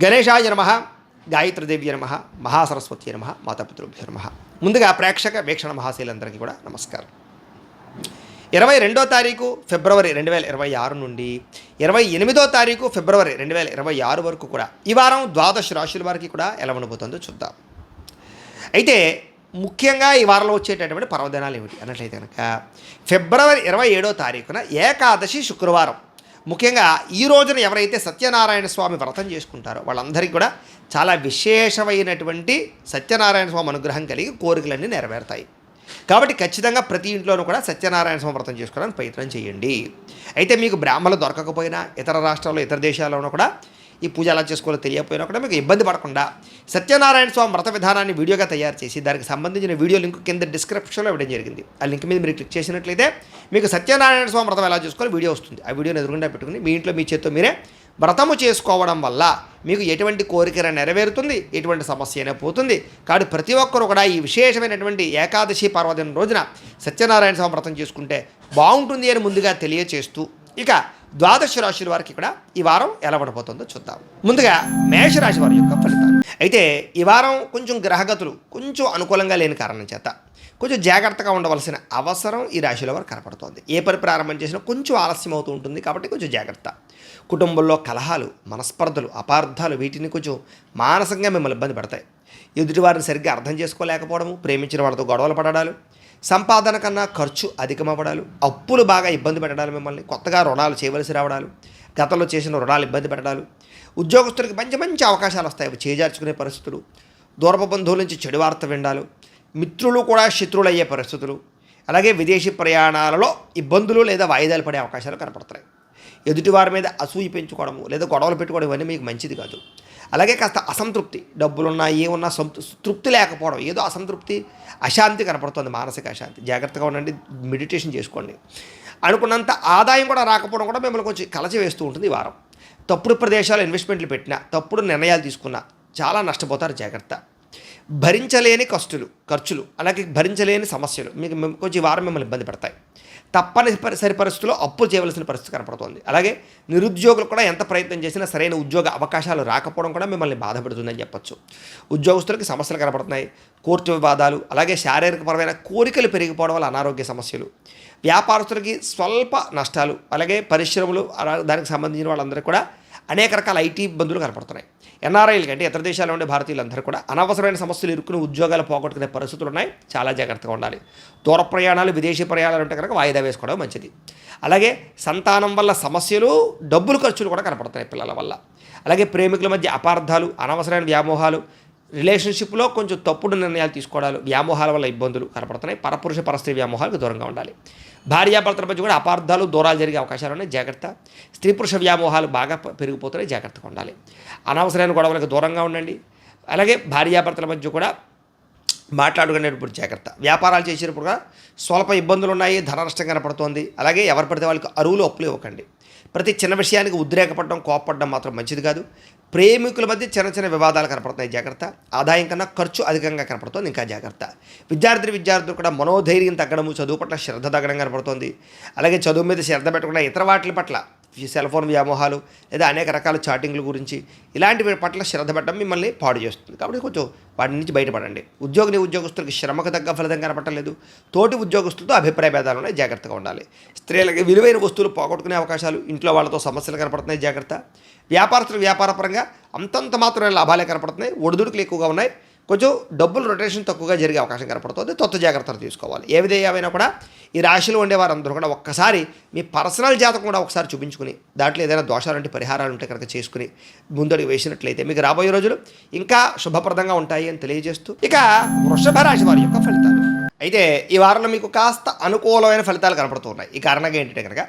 గణేశాయ నమః, గాయత్రీదేవ్య నమః, మహాసరస్వతి నమః, మాతాపితృభ్యో నమః. ముందుగా ప్రేక్షక వీక్షణ మహాశీలందరికీ కూడా నమస్కారం. 22వ తారీఖు ఫిబ్రవరి 2026 నుండి 28వ తారీఖు ఫిబ్రవరి 2026 వరకు కూడా ఈ వారం ద్వాదశ రాశుల వారికి కూడా ఎలా ఉండబోతుందో చూద్దాం. అయితే ముఖ్యంగా ఈ వారంలో వచ్చేటటువంటి పర్వదినాలు ఏమిటి అన్నట్లయితే కనుక ఫిబ్రవరి 27వ తారీఖున ఏకాదశి శుక్రవారం. ముఖ్యంగా ఈ రోజున ఎవరైతే సత్యనారాయణ స్వామి వ్రతం చేసుకుంటారో వాళ్ళందరికీ కూడా చాలా విశేషమైనటువంటి సత్యనారాయణ స్వామి అనుగ్రహం కలిగి కోరికలన్నీ నెరవేరుతాయి. కాబట్టి ఖచ్చితంగా ప్రతి ఇంట్లోనూ కూడా సత్యనారాయణ స్వామి వ్రతం చేసుకోవడానికి ప్రయత్నం చేయండి. అయితే మీకు బ్రాహ్మణులు దొరకకపోయినా ఇతర రాష్ట్రాల్లో ఇతర దేశాల్లోనూ కూడా ఈ పూజ ఎలా చేసుకోవాలో తెలియకపోయినా కూడా మీకు ఇబ్బంది పడకుండా సత్యనారాయణ స్వామి వ్రత విధానాన్ని వీడియోగా తయారు చేసి దానికి సంబంధించిన వీడియో లింక్ కింద డిస్క్రిప్షన్లో ఇవ్వడం జరిగింది. ఆ లింక్ మీద మీరు క్లిక్ చేసినట్లయితే మీకు సత్యనారాయణ స్వామి వ్రతం ఎలా చేసుకోవాలో వీడియో వస్తుంది. ఆ వీడియోని ఎదురుగుండా పెట్టుకుని మీ ఇంట్లో మీ చేత్తో మీరే వ్రతము చేసుకోవడం వల్ల మీకు ఎటువంటి కోరిక నెరవేరుతుంది, ఎటువంటి సమస్య అయినా పోతుంది. కాబట్టి ప్రతి ఒక్కరూ కూడా ఈ విశేషమైనటువంటి ఏకాదశి పర్వదినం రోజున సత్యనారాయణ స్వామి వ్రతం చేసుకుంటే బాగుంటుంది అని ముందుగా తెలియచేస్తూ ఇక ద్వాదశ రాశుల వారికి కూడా ఈ వారం ఎలా ఉండబోతుందో చూద్దాం. ముందుగా మేషరాశి వారి యొక్క ఫలితాలు. అయితే ఈ వారం కొంచెం గ్రహగతులు కొంచెం అనుకూలంగా లేని కారణం చేత కొంచెం జాగ్రత్తగా ఉండవలసిన అవసరం ఈ రాశిలో వారు కనపడుతోంది. ఏ పని ప్రారంభం చేసినా కొంచెం ఆలస్యం అవుతూ ఉంటుంది కాబట్టి కొంచెం జాగ్రత్త. కుటుంబంలో కలహాలు, మనస్పర్ధలు, అపార్థాలు వీటిని కొంచెం మానసికంగా మిమ్మల్ని ఇబ్బంది పడతాయి. ఎదుటివారిని సరిగ్గా అర్థం చేసుకోలేకపోవడము, ప్రేమించిన వాళ్ళతో గొడవలు పడడాలు, సంపాదన కన్నా ఖర్చు అధికమవ్వడాలు, అప్పులు బాగా ఇబ్బంది పెట్టడాలు, మిమ్మల్ని కొత్తగా రుణాలు చేయవలసి రావడాలు, గతంలో చేసిన రుణాలు ఇబ్బంది పెట్టడాలు, ఉద్యోగస్తులకి మంచి మంచి అవకాశాలు వస్తాయి, అవి చేజార్చుకునే పరిస్థితులు, దూరపు బంధువుల నుంచి చెడు వార్త వినడాలు, మిత్రులు కూడా శత్రువులు అయ్యే పరిస్థితులు, అలాగే విదేశీ ప్రయాణాలలో ఇబ్బందులు లేదా వాయిదాలు పడే అవకాశాలు కనపడతాయి. ఎదుటివారి మీద అసూయ పెంచుకోవడము లేదా గొడవలు పెట్టుకోవడం ఇవన్నీ మీకు మంచిది కాదు. అలాగే కాస్త అసంతృప్తి, డబ్బులున్నా ఏమున్నా తృప్తి లేకపోవడం, ఏదో అసంతృప్తి, అశాంతి కనపడుతుంది, మానసిక అశాంతి. జాగ్రత్తగా ఉండండి, మెడిటేషన్ చేసుకోండి. అనుకున్నంత ఆదాయం కూడా రాకపోవడం కూడా మిమ్మల్ని కొంచెం కలచి వేస్తూ ఉంటుంది ఈ వారం. తప్పుడు ప్రదేశాలు ఇన్వెస్ట్మెంట్లు పెట్టినా, తప్పుడు నిర్ణయాలు తీసుకున్నా చాలా నష్టపోతారు, జాగ్రత్త. భరించలేని ఖర్చులు అలాగే భరించలేని సమస్యలు మీకు కొంచెం ఈ వారం మిమ్మల్ని ఇబ్బంది పెడతాయి. తప్పనిసరి పరిస్థితుల్లో అప్పులు చేయవలసిన పరిస్థితి కనపడుతుంది. అలాగే నిరుద్యోగులు కూడా ఎంత ప్రయత్నం చేసినా సరైన ఉద్యోగ అవకాశాలు రాకపోవడం కూడా మిమ్మల్ని బాధపడుతుందని చెప్పొచ్చు. ఉద్యోగస్తులకి సమస్యలు కనపడుతున్నాయి, కోర్టు వివాదాలు, అలాగే శారీరకపరమైన కోరికలు పెరిగిపోవడం వల్ల అనారోగ్య సమస్యలు, వ్యాపారస్తులకి స్వల్ప నష్టాలు, అలాగే పరిశ్రమలు దానికి సంబంధించిన వాళ్ళందరికీ కూడా అనేక రకాల ఐటీ ఇబ్బందులు కనపడుతున్నాయి. ఎన్ఆర్ఐలకి అంటే ఇతర దేశాల్లో ఉండే భారతీయులందరూ కూడా అనవసరమైన సమస్యలు ఇరుక్కుని ఉద్యోగాలు పోగొట్టుకునే పరిస్థితులు ఉన్నాయి, చాలా జాగ్రత్తగా ఉండాలి. దూర ప్రయాణాలు, విదేశీ ప్రయాణాలు ఉంటే కనుక వాయిదా వేసుకోవడం మంచిది. అలాగే సంతానం వల్ల సమస్యలు, డబ్బులు ఖర్చులు కూడా కనపడుతున్నాయి పిల్లల వల్ల. అలాగే ప్రేమికుల మధ్య అపార్థాలు, అనవసరమైన వ్యామోహాలు, రిలేషన్షిప్లో కొంచెం తప్పుడు నిర్ణయాలు తీసుకోవడాలు, వ్యామోహాల వల్ల ఇబ్బందులు కనపడుతున్నాయి. పరపురుష పరస్త్రీ వ్యామోహాలకు దూరంగా ఉండాలి. భార్యాభర్తల మధ్య కూడా అపార్థాలు, దూరాలు జరిగే అవకాశాలు ఉన్నాయి, జాగ్రత్త. స్త్రీ పురుష వ్యామోహాలు బాగా పెరిగిపోతున్నాయి, జాగ్రత్తగా ఉండాలి. అనవసరమైన గొడవలకు దూరంగా ఉండండి. అలాగే భార్యాభర్తల మధ్య కూడా మాట్లాడుకునేటప్పుడు జాగ్రత్త. వ్యాపారాలు చేసేటప్పుడు కూడా స్వల్ప ఇబ్బందులు ఉన్నాయి, ధన నష్టం కనపడుతోంది. అలాగే ఎవరు పడితే వాళ్ళకి అరువులు అప్పులు ఇవ్వకండి. ప్రతి చిన్న విషయానికి ఉద్రేకపడడం, కోపపడడం మాత్రం మంచిది కాదు. ప్రేమికుల మధ్య చిన్న చిన్న వివాదాలు కనపడుతున్నాయి, జాగ్రత్త. ఆదాయం కన్నా ఖర్చు అధికంగా కనపడుతుంది, ఇంకా జాగ్రత్త. విద్యార్థులు కూడా మనోధైర్యం తగ్గడము, చదువు పట్ల శ్రద్ధ తగ్గడం కనపడుతుంది. అలాగే చదువు మీద శ్రద్ధ పెట్టకుండా ఇతర వాటి పట్ల సెల్ ఫోన్ వ్యామోహాలు లేదా అనేక రకాల చాటింగ్ల గురించి ఇలాంటి పట్ల శ్రద్ధ పెట్టడం మిమ్మల్ని పాడు చేస్తుంది. కాబట్టి కొంచెం వాటి నుంచి బయటపడండి. ఉద్యోగస్తులకి శ్రమకు తగ్గ ఫలితం కనపడలేదు. తోటి ఉద్యోగస్తులతో అభిప్రాయ భేదాలు ఉన్నాయి, జాగ్రత్తగా ఉండాలి. స్త్రీలకి విలువైన వస్తువులు పోగొట్టుకునే అవకాశాలు, ఇంట్లో వాళ్ళతో సమస్యలు కనపడుతున్నాయి, జాగ్రత్త. వ్యాపారస్తులు వ్యాపారపరంగా అంతంత మాత్రమే లాభాలే కనపడుతున్నాయి, ఒడిదుడుకులు ఎక్కువగా ఉన్నాయి. కొంచెం డబ్బులు రొటేషన్ తక్కువగా జరిగే అవకాశం కనపడుతుంది, కొత్త జాగ్రత్తలు తీసుకోవాలి. ఏ విధేయమైనా కూడా ఈ రాశిలో ఉండేవారందరూ కూడా ఒక్కసారి మీ పర్సనల్ జాతకం కూడా ఒకసారి చూపించుకుని దాంట్లో ఏదైనా దోషాలంటే పరిహారాలు ఉంటే కనుక చేసుకుని ముందడుగు వేసినట్లయితే మీకు రాబోయే రోజులు ఇంకా శుభప్రదంగా ఉంటాయి అని తెలియజేస్తూ ఇక వృషభ రాశి వారి యొక్క ఫలితాలు. అయితే ఈ వారంలో మీకు కాస్త అనుకూలమైన ఫలితాలు కనపడుతున్నాయి. ఈ కారణంగా ఏంటంటే కనుక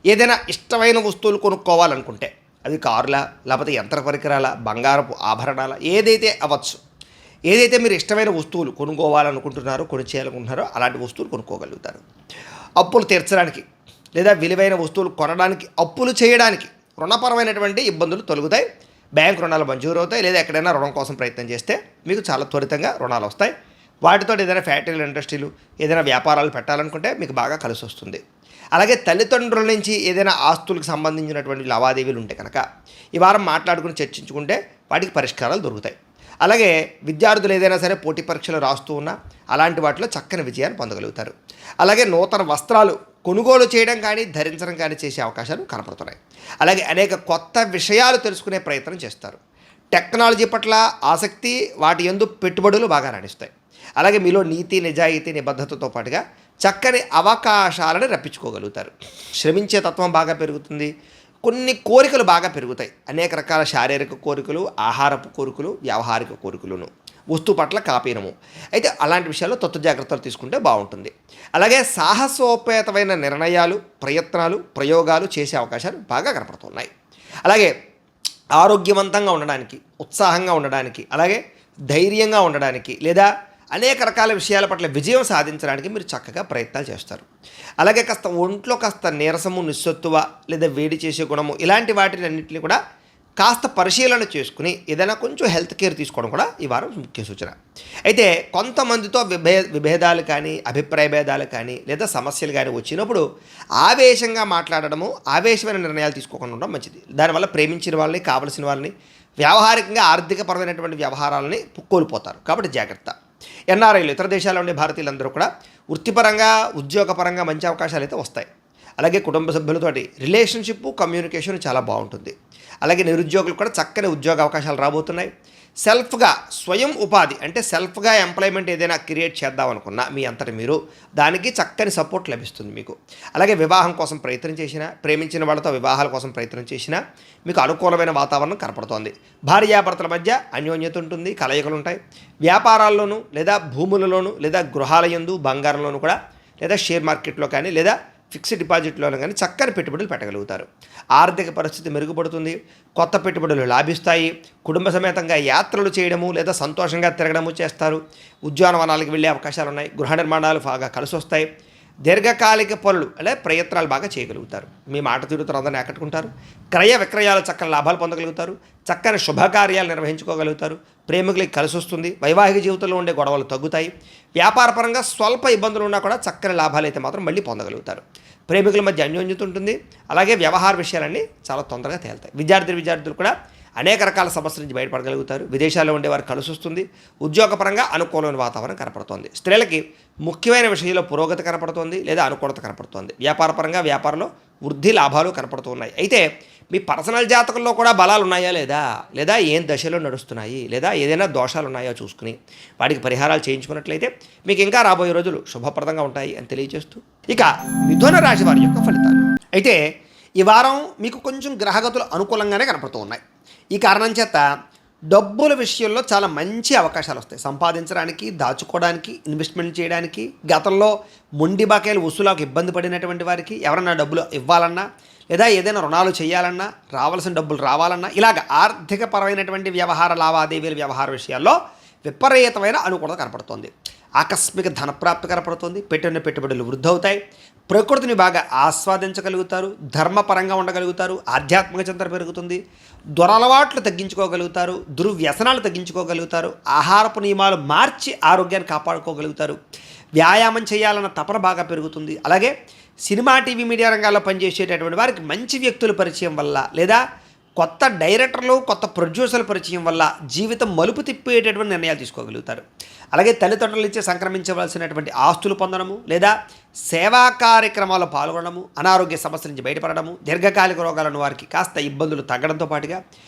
ఏదైనా ఇష్టమైన వస్తువులు కొనుక్కోవాలనుకుంటే అది కారులా, లేకపోతే యంత్ర పరికరాల, బంగారపు ఆభరణాల, ఏదైతే అవ్వచ్చు, ఏదైతే మీరు ఇష్టమైన వస్తువులు కొనుక్కోవాలనుకుంటున్నారో, కొనిచేయాలనుకుంటున్నారో అలాంటి వస్తువులు కొనుక్కోగలుగుతారు. అప్పులు తీర్చడానికి లేదా విలువైన వస్తువులు కొనడానికి, అప్పులు చేయడానికి రుణపరమైనటువంటి ఇబ్బందులు తొలగుతాయి. బ్యాంక్ రుణాలు మంజూరు అవుతాయి. లేదా ఎక్కడైనా రుణం కోసం ప్రయత్నం చేస్తే మీకు చాలా త్వరితంగా రుణాలు వస్తాయి. వాటితో ఏదైనా ఫ్యాక్టరీలు, ఇండస్ట్రీలు, ఏదైనా వ్యాపారాలు పెట్టాలనుకుంటే మీకు బాగా కలిసి వస్తుంది. అలాగే తల్లిదండ్రుల నుంచి ఏదైనా ఆస్తులకు సంబంధించినటువంటి లావాదేవీలు ఉంటే కనుక ఈ వారం మాట్లాడుకుని చర్చించుకుంటే వాటికి పరిష్కారాలు దొరుకుతాయి. అలాగే విద్యార్థులు ఏదైనా సరే పోటీ పరీక్షలు రాస్తూ ఉన్నా అలాంటి వాటిలో చక్కని విజయాన్ని పొందగలుగుతారు. అలాగే నూతన వస్త్రాలు కొనుగోలు చేయడం కానీ ధరించడం కానీ చేసే అవకాశాలు కనపడుతున్నాయి. అలాగే అనేక కొత్త విషయాలు తెలుసుకునే ప్రయత్నం చేస్తారు. టెక్నాలజీ పట్ల ఆసక్తి, వాటి యందు పెట్టుబడులు బాగా రాణిస్తాయి. అలాగే మీలో నీతి, నిజాయితీ, నిబద్ధతతో పాటుగా చక్కని అవకాశాలను రప్పించుకోగలుగుతారు. శ్రమించే తత్వం బాగా పెరుగుతుంది. కొన్ని కోరికలు బాగా పెరుగుతాయి. అనేక రకాల శారీరక కోరికలు, ఆహారపు కోరికలు, వ్యావహారిక కోరికలను, వస్తువు పట్ల కాపీనము. అయితే అలాంటి విషయాల్లో తత్వ జాగ్రత్తలు తీసుకుంటే బాగుంటుంది. అలాగే సాహసోపేతమైన నిర్ణయాలు, ప్రయత్నాలు, ప్రయోగాలు చేసే అవకాశాలు బాగా కనపడుతున్నాయి. అలాగే ఆరోగ్యవంతంగా ఉండడానికి, ఉత్సాహంగా ఉండడానికి, అలాగే ధైర్యంగా ఉండడానికి లేదా అనేక రకాల విషయాల పట్ల విజయం సాధించడానికి మీరు చక్కగా ప్రయత్నాలు చేస్తారు. అలాగే కాస్త ఒంట్లో కాస్త నీరసము, నిస్సత్తువ లేదా వేడి చేసే గుణము ఇలాంటి వాటిని అన్నింటినీ కూడా కాస్త పరిశీలన చేసుకుని ఏదైనా కొంచెం హెల్త్ కేర్ తీసుకోవడం కూడా ఈ వారం ముఖ్య సూచన. అయితే కొంతమందితో విభేదాలు కానీ, అభిప్రాయ భేదాలు కానీ లేదా సమస్యలు కానీ వచ్చినప్పుడు ఆవేశంగా మాట్లాడడము, ఆవేశమైన నిర్ణయాలు తీసుకోకుండా ఉండడం మంచిది. దానివల్ల ప్రేమించిన వాళ్ళని, కావలసిన వాళ్ళని, వ్యావహారికంగా ఆర్థికపరమైనటువంటి వ్యవహారాలని కోల్పోతారు. కాబట్టి జాగ్రత్త. ఎన్ఆర్ఐలు, ఇతర దేశాల్లో ఉండే భారతీయులందరూ కూడా వృత్తిపరంగా, ఉద్యోగపరంగా మంచి అవకాశాలు అయితే వస్తాయి. అలాగే కుటుంబ సభ్యులతోటి రిలేషన్షిప్, కమ్యూనికేషన్ చాలా బాగుంటుంది. అలాగే నిరుద్యోగులు కూడా చక్కని ఉద్యోగ అవకాశాలు రాబోతున్నాయి. సెల్ఫ్గా స్వయం ఉపాధి అంటే సెల్ఫ్గా ఎంప్లాయ్మెంట్ ఏదైనా క్రియేట్ చేద్దామనుకున్నా మీ అంతటి మీరు దానికి చక్కని సపోర్ట్ లభిస్తుంది మీకు. అలాగే వివాహం కోసం ప్రయత్నం చేసినా, ప్రేమించిన వాళ్ళతో వివాహాల కోసం ప్రయత్నం చేసినా మీకు అనుకూలమైన వాతావరణం కనపడుతోంది. భార్యాభర్తల మధ్య అన్యోన్యత ఉంటుంది, కలయికలు ఉంటాయి. వ్యాపారాల్లోనూ లేదా భూములలోనూ లేదా గృహాలయందు, బంగారంలోనూ కూడా లేదా షేర్ మార్కెట్లో కానీ లేదా ఫిక్స్డ్ డిపాజిట్లోనూ కానీ చక్కని పెట్టుబడులు పెట్టగలుగుతారు. ఆర్థిక పరిస్థితి మెరుగుపడుతుంది. కొత్త పెట్టుబడులు లాభిస్తాయి. కుటుంబ సమేతంగా యాత్రలు చేయడము లేదా సంతోషంగా తిరగడము చేస్తారు. ఉద్యానవనాలకు వెళ్ళే అవకాశాలు ఉన్నాయి. గృహ నిర్మాణాలు బాగా కలిసి వస్తాయి. దీర్ఘకాలిక పనులు అంటే ప్రయత్నాలు బాగా చేయగలుగుతారు. మీ మాట తీరుతో అందరిని ఆకట్టుకుంటారు. క్రయ విక్రయాలు చక్కని లాభాలు పొందగలుగుతారు. చక్కని శుభకార్యాలు నిర్వహించుకోగలుగుతారు. ప్రేమికులకి కలిసి వస్తుంది. వైవాహిక జీవితంలో ఉండే గొడవలు తగ్గుతాయి. వ్యాపారపరంగా స్వల్ప ఇబ్బందులు ఉన్నా కూడా చక్కని లాభాలు అయితే మాత్రం మళ్ళీ పొందగలుగుతారు. ప్రేమికుల మధ్య అన్యోన్యత ఉంటుంది. అలాగే వ్యవహార విషయాలన్నీ చాలా తొందరగా తేలుతాయి. విద్యార్థులు కూడా అనేక రకాల సమస్యల నుంచి బయటపడగలుగుతారు. విదేశాల్లో ఉండేవారు కలిసి వస్తుంది. ఉద్యోగపరంగా అనుకూలమైన వాతావరణం కనపడుతోంది. స్త్రీలకి ముఖ్యమైన విషయంలో పురోగతి కనపడుతోంది లేదా అనుకూలత కనపడుతోంది. వ్యాపారపరంగా వ్యాపారంలో వృద్ధి, లాభాలు కనపడుతున్నాయి. అయితే మీ పర్సనల్ జాతకంలో కూడా బలాలు ఉన్నాయా లేదా ఏం దశలో నడుస్తున్నాయి లేదా ఏదైనా దోషాలు ఉన్నాయో చూసుకుని వాటికి పరిహారాలు చేయించుకున్నట్లయితే మీకు ఇంకా రాబోయే రోజులు శుభప్రదంగా ఉంటాయి అని తెలియజేస్తూ ఇక మిథున రాశి వారి యొక్క ఫలితాలు. అయితే ఈ వారం మీకు కొంచెం గ్రహగతులు అనుకూలంగానే కనపడుతూ ఉన్నాయి. ఈ కారణం చేత డబ్బుల విషయంలో చాలా మంచి అవకాశాలు వస్తాయి. సంపాదించడానికి, దాచుకోవడానికి, ఇన్వెస్ట్మెంట్ చేయడానికి, గతంలో మొండి బకాయిలు వసూలకు ఇబ్బంది పడినటువంటి వారికి ఎవరన్నా డబ్బులు ఇవ్వాలన్నా లేదా ఏదైనా రుణాలు చేయాలన్నా, రావాల్సిన డబ్బులు రావాలన్నా ఇలాగ ఆర్థికపరమైనటువంటి వ్యవహార లావాదేవీల వ్యవహార విషయాల్లో విపరీతమైన అనుకూలత కనపడుతోంది. ఆకస్మిక ధనప్రాప్తి కనపడుతుంది. పెట్టిన పెట్టుబడులు వృద్ధి అవుతాయి. ప్రకృతిని బాగా ఆస్వాదించగలుగుతారు. ధర్మపరంగా ఉండగలుగుతారు. ఆధ్యాత్మిక చింతన పెరుగుతుంది. దురలవాట్లు తగ్గించుకోగలుగుతారు. దుర్వ్యసనాలు తగ్గించుకోగలుగుతారు. ఆహారపు నియమాలు మార్చి ఆరోగ్యాన్ని కాపాడుకోగలుగుతారు. వ్యాయామం చేయాలన్న తపన బాగా పెరుగుతుంది. అలాగే సినిమా, టీవీ, మీడియా రంగాల్లో పనిచేసేటటువంటి వారికి మంచి వ్యక్తుల పరిచయం వల్ల లేదా కొత్త డైరెక్టర్లు, కొత్త ప్రొడ్యూసర్ల పరిచయం వల్ల జీవితం మలుపు తిప్పేటటువంటి నిర్ణయాలు తీసుకోగలుగుతారు. అలాగే తల్లిదండ్రుల నుంచి సంక్రమించవలసినటువంటి ఆస్తులు పొందడము లేదా సేవా కార్యక్రమాల్లో పాల్గొనడము, అనారోగ్య సమస్యల నుంచి బయటపడడము, దీర్ఘకాలిక రోగాలను వారికి కాస్త ఇబ్బందులు తగ్గడంతో పాటుగా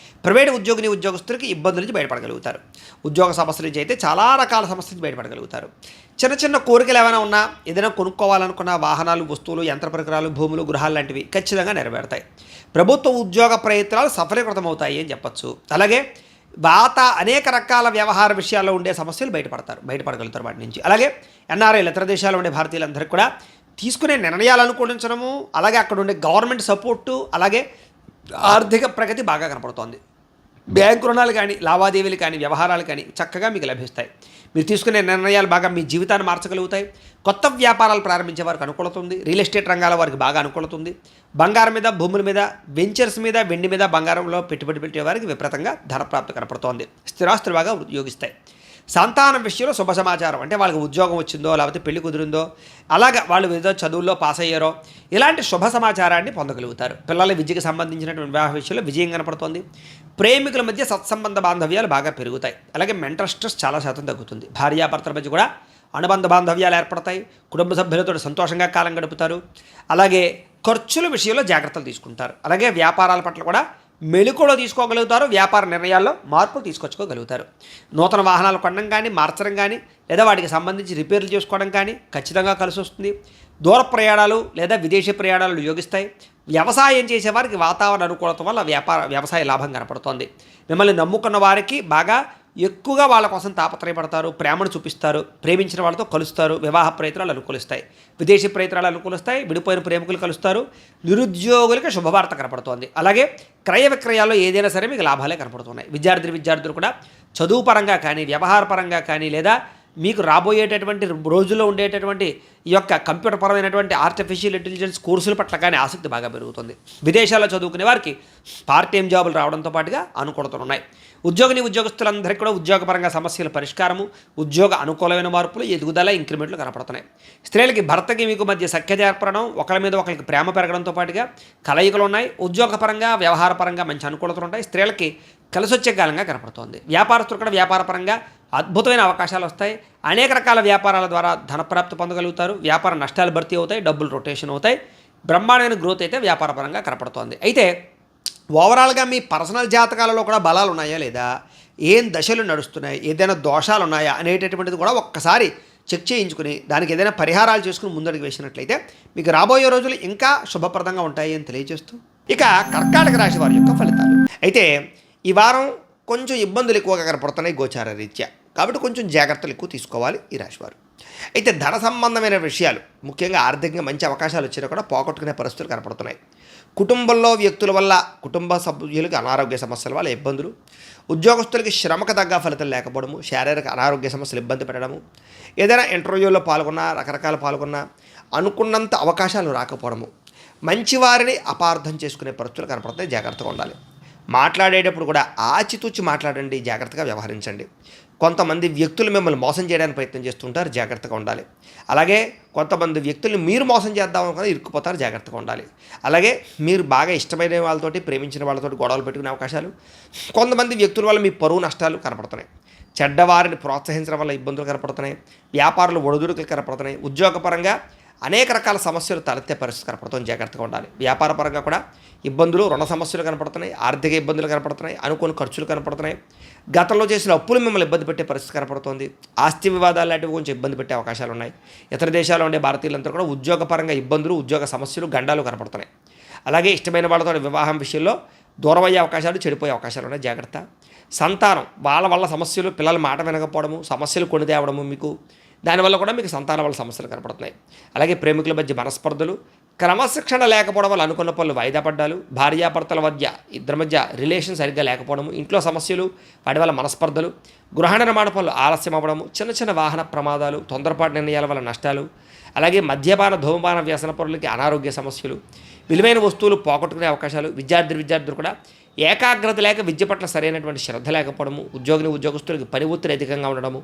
ప్రైవేటు ఉద్యోగస్తులకి ఇబ్బందుల నుంచి బయటపడగలుగుతారు. ఉద్యోగ సమస్యల నుంచి అయితే చాలా రకాల సమస్యల నుంచి బయటపడగలుగుతారు. చిన్న చిన్న కోరికలు ఏమైనా ఉన్నా, ఏదైనా కొనుక్కోవాలనుకున్న వాహనాలు, వస్తువులు, యంత్ర పరికరాలు, భూములు, గృహాలు లాంటివి ఖచ్చితంగా నెరవేరుతాయి. ప్రభుత్వ ఉద్యోగ ప్రయత్నాలు సఫలీకృతమవుతాయి అని చెప్పచ్చు. అలాగే అనేక రకాల వ్యవహార విషయాల్లో ఉండే సమస్యలు బయటపడగలుగుతారు వాటి నుంచి. అలాగే ఎన్ఆర్ఐలు, ఇతర దేశాల్లో ఉండే భారతీయులందరికీ కూడా తీసుకునే నిర్ణయాలు అనుకూలించడము, అలాగే అక్కడ ఉండే గవర్నమెంట్ సపోర్టు, అలాగే ఆర్థిక ప్రగతి బాగా కనపడుతోంది. బ్యాంకు రుణాలు కానీ, లావాదేవీలు కానీ, వ్యవహారాలు కానీ చక్కగా మీకు లభిస్తాయి. మీరు తీసుకునే నిర్ణయాలు బాగా మీ జీవితాన్ని మార్చగలుగుతాయి. కొత్త వ్యాపారాలు ప్రారంభించే వారికి అనుకూలత ఉంది. రియల్ ఎస్టేట్ రంగాల వారికి బాగా అనుకూలత ఉంది. బంగారం మీద, భూముల మీద, వెంచర్స్ మీద, వెండి మీద, బంగారంలో పెట్టుబడి పెట్టే వారికి విపరీతంగా ధనప్రాప్తి కనపడుతోంది. స్థిరాస్తులు బాగా యోగిస్తాయి. సంతానం విషయంలో శుభ సమాచారం, అంటే వాళ్ళకి ఉద్యోగం వచ్చిందో లేకపోతే పెళ్లి కుదిరిందో, అలాగా వాళ్ళు ఏదో చదువుల్లో పాస్ అయ్యారో ఇలాంటి శుభ సమాచారాన్ని పొందగలుగుతారు. పిల్లల విద్యకు సంబంధించినటువంటి వివాహ విషయంలో విజయం కనపడుతోంది. ప్రేమికుల మధ్య సత్సంబంధ బాంధవ్యాలు బాగా పెరుగుతాయి. అలాగే మెంటల్ స్ట్రెస్ చాలా శాతం తగ్గుతుంది. భార్యాభర్తల మధ్య కూడా అనుబంధ బాంధవ్యాలు ఏర్పడతాయి. కుటుంబ సభ్యులతో సంతోషంగా కాలం గడుపుతారు. అలాగే ఖర్చుల విషయంలో జాగ్రత్తలు తీసుకుంటారు. అలాగే వ్యాపారాల పట్ల కూడా మెలకువలు తీసుకోగలుగుతారు. వ్యాపార నిర్ణయాల్లో మార్పులు తీసుకొచ్చుకోగలుగుతారు. నూతన వాహనాలు కొనడం కానీ, మార్చడం కానీ, లేదా వాటికి సంబంధించి రిపేర్లు చేసుకోవడం కానీ ఖచ్చితంగా కలిసి వస్తుంది. దూర ప్రయాణాలు లేదా విదేశీ ప్రయాణాలు యోగిస్తాయి. వ్యవసాయం చేసేవారికి వాతావరణ అనుకూలత వల్ల వ్యవసాయ లాభం కనపడుతోంది. మిమ్మల్ని నమ్ముకున్న వారికి బాగా ఎక్కువగా వాళ్ళ కోసం తాపత్రయపడతారు. ప్రేమను చూపిస్తారు. ప్రేమించిన వాళ్ళతో కలుస్తారు. వివాహ ప్రయత్నాలు అనుకూలిస్తాయి. విదేశీ ప్రయత్నాలు అనుకూలిస్తాయి. విడిపోయిన ప్రేమికులు కలుస్తారు. నిరుద్యోగులకి శుభవార్త కనపడుతోంది. అలాగే క్రయ విక్రయాల్లో ఏదైనా సరే మీకు లాభాలే కనపడుతున్నాయి. విద్యార్థులు కూడా చదువు పరంగా కానీ, వ్యవహార పరంగా కానీ, లేదా మీకు రాబోయేటటువంటి రోజుల్లో ఉండేటటువంటి ఈ యొక్క కంప్యూటర్ పరమైనటువంటి ఆర్టిఫిషియల్ ఇంటెలిజెన్స్ కోర్సుల పట్ల కానీ ఆసక్తి బాగా పెరుగుతుంది. విదేశాల్లో చదువుకునే వారికి పార్ట్ టైం జాబులు రావడంతో పాటుగా అనుకూలతలున్నాయి. ఉద్యోగస్తులందరికీ కూడా ఉద్యోగపరంగా సమస్యల పరిష్కారము, ఉద్యోగ అనుకూలమైన మార్పులు, ఎదుగుదల, ఇంక్రిమెంట్లు కనపడుతున్నాయి. స్త్రీలకి భర్తకి మీకు మధ్య సఖ్యత ఏర్పడడం, ఒకరి మీద ఒకరికి ప్రేమ పెరగడంతో పాటుగా కలయికలు ఉన్నాయి. ఉద్యోగపరంగా, వ్యవహారపరంగా మంచి అనుకూలతలు ఉంటాయి. స్త్రీలకి కలిసొచ్చే కాలంగా కనపడుతోంది. వ్యాపారస్తులు కూడా వ్యాపారపరంగా అద్భుతమైన అవకాశాలు వస్తాయి. అనేక రకాల వ్యాపారాల ద్వారా ధనప్రాప్తి పొందగలుగుతారు. వ్యాపార నష్టాలు భర్తీ అవుతాయి. డబ్బులు రొటేషన్ అవుతాయి. బ్రహ్మాండమైన గ్రోత్ అయితే వ్యాపారపరంగా కనపడుతోంది. అయితే ఓవరాల్గా మీ పర్సనల్ జాతకాలలో కూడా బలాలు ఉన్నాయా లేదా, ఏం దశలు నడుస్తున్నాయి, ఏదైనా దోషాలు ఉన్నాయా అనేటటువంటిది కూడా ఒక్కసారి చెక్ చేయించుకుని దానికి ఏదైనా పరిహారాలు చేసుకుని ముందడుగు వేసినట్లయితే మీకు రాబోయే రోజులు ఇంకా శుభప్రదంగా ఉంటాయి అని తెలియజేస్తూ, ఇక కర్కాటక రాశి వారి యొక్క ఫలితాలు. అయితే ఈ వారం కొంచెం ఇబ్బందులు ఎక్కువగా కనపడుతున్నాయి గోచార రీత్యా. కాబట్టి కొంచెం జాగ్రత్తలు ఎక్కువ తీసుకోవాలి ఈ రాశివారు. అయితే ధన సంబంధమైన విషయాలు, ముఖ్యంగా ఆర్థికంగా మంచి అవకాశాలు వచ్చినా కూడా పోగొట్టుకునే పరిస్థితులు కనపడుతున్నాయి. కుటుంబంలో వ్యక్తుల వల్ల, కుటుంబ సభ్యులకు అనారోగ్య సమస్యల వల్ల ఇబ్బందులు, ఉద్యోగస్తులకి శ్రమకు తగ్గ ఫలితాలు లేకపోవడము, శారీరక అనారోగ్య సమస్యలు ఇబ్బంది పెట్టడము, ఏదైనా ఇంటర్వ్యూలో పాల్గొన్నా, రకరకాల పాల్గొన్నా అనుకున్నంత అవకాశాలు రాకపోవడము, మంచివారిని అపార్థం చేసుకునే పరిస్థితులు కనపడుతున్నాయి. జాగ్రత్తగా ఉండాలి. మాట్లాడేటప్పుడు కూడా ఆచితూచి మాట్లాడండి, జాగ్రత్తగా వ్యవహరించండి. కొంతమంది వ్యక్తులు మిమ్మల్ని మోసం చేయడానికి ప్రయత్నం చేస్తుంటారు, జాగ్రత్తగా ఉండాలి. అలాగే కొంతమంది వ్యక్తుల్ని మీరు మోసం చేద్దామనుకుని ఇరుక్కుపోతారు, జాగ్రత్తగా ఉండాలి. అలాగే మీరు బాగా ఇష్టమైన వాళ్ళతోటి, ప్రేమించిన వాళ్ళతోటి గొడవలు పెట్టుకునే అవకాశాలు, కొంతమంది వ్యక్తుల వల్ల మీ పరువు నష్టాలు కనపడుతున్నాయి. చెడ్డవారిని ప్రోత్సహించడం వల్ల ఇబ్బందులు కనపడుతున్నాయి. వ్యాపారులు ఒడిదుడుకులు కనపడుతున్నాయి. ఉద్యోగపరంగా అనేక రకాల సమస్యలు తలెత్తే పరిస్థితి కనపడుతుంది, జాగ్రత్తగా ఉండాలి. వ్యాపార పరంగా కూడా ఇబ్బందులు, రుణ సమస్యలు కనపడుతున్నాయి. ఆర్థిక ఇబ్బందులు కనపడుతున్నాయి. అనుకోని ఖర్చులు కనపడుతున్నాయి. గతంలో చేసిన అప్పులు మిమ్మల్ని ఇబ్బంది పెట్టే పరిస్థితి కనపడుతుంది. ఆస్తి వివాదాలు లాంటివి కొంచెం ఇబ్బంది పెట్టే అవకాశాలు ఉన్నాయి. ఇతర దేశాల్లో ఉండే భారతీయులంతా కూడా ఉద్యోగపరంగా ఇబ్బందులు, ఉద్యోగ సమస్యలు, గండాలు కనపడుతున్నాయి. అలాగే ఇష్టమైన వాళ్ళతో వివాహం విషయంలో దూరం అయ్యే అవకాశాలు, చెడిపోయే అవకాశాలు ఉన్నాయి, జాగ్రత్త. సంతానం, వాళ్ళ వల్ల సమస్యలు, పిల్లల మాట వినకపోవడము, సమస్యలు కొని తేవడము, మీకు దానివల్ల కూడా మీకు సంతానం వల్ల సమస్యలు కనపడుతున్నాయి. అలాగే ప్రేమికుల మధ్య మనస్పర్ధలు, క్రమశిక్షణ లేకపోవడం వల్ల అనుకున్న పనులు వాయిదా పడ్డాలు, భార్యాభర్తల మధ్య ఇద్దరి మధ్య రిలేషన్ సరిగ్గా లేకపోవడము, ఇంట్లో సమస్యలు, వాటి వల్ల మనస్పర్ధలు, గృహ నిర్మాణ పనులు ఆలస్యం అవ్వడము, చిన్న చిన్న వాహన ప్రమాదాలు, తొందరపాటు నిర్ణయాల వల్ల నష్టాలు, అలాగే మద్యపాన, ధూమపాన వ్యసన పనులకి అనారోగ్య సమస్యలు, విలువైన వస్తువులు పోగొట్టుకునే అవకాశాలు, విద్యార్థులు కూడా ఏకాగ్రత లేక విద్య పట్ల సరైనటువంటి శ్రద్ధ లేకపోవడము, ఉద్యోగస్తులకి పని ఒత్తిడి అధికంగా ఉండడము,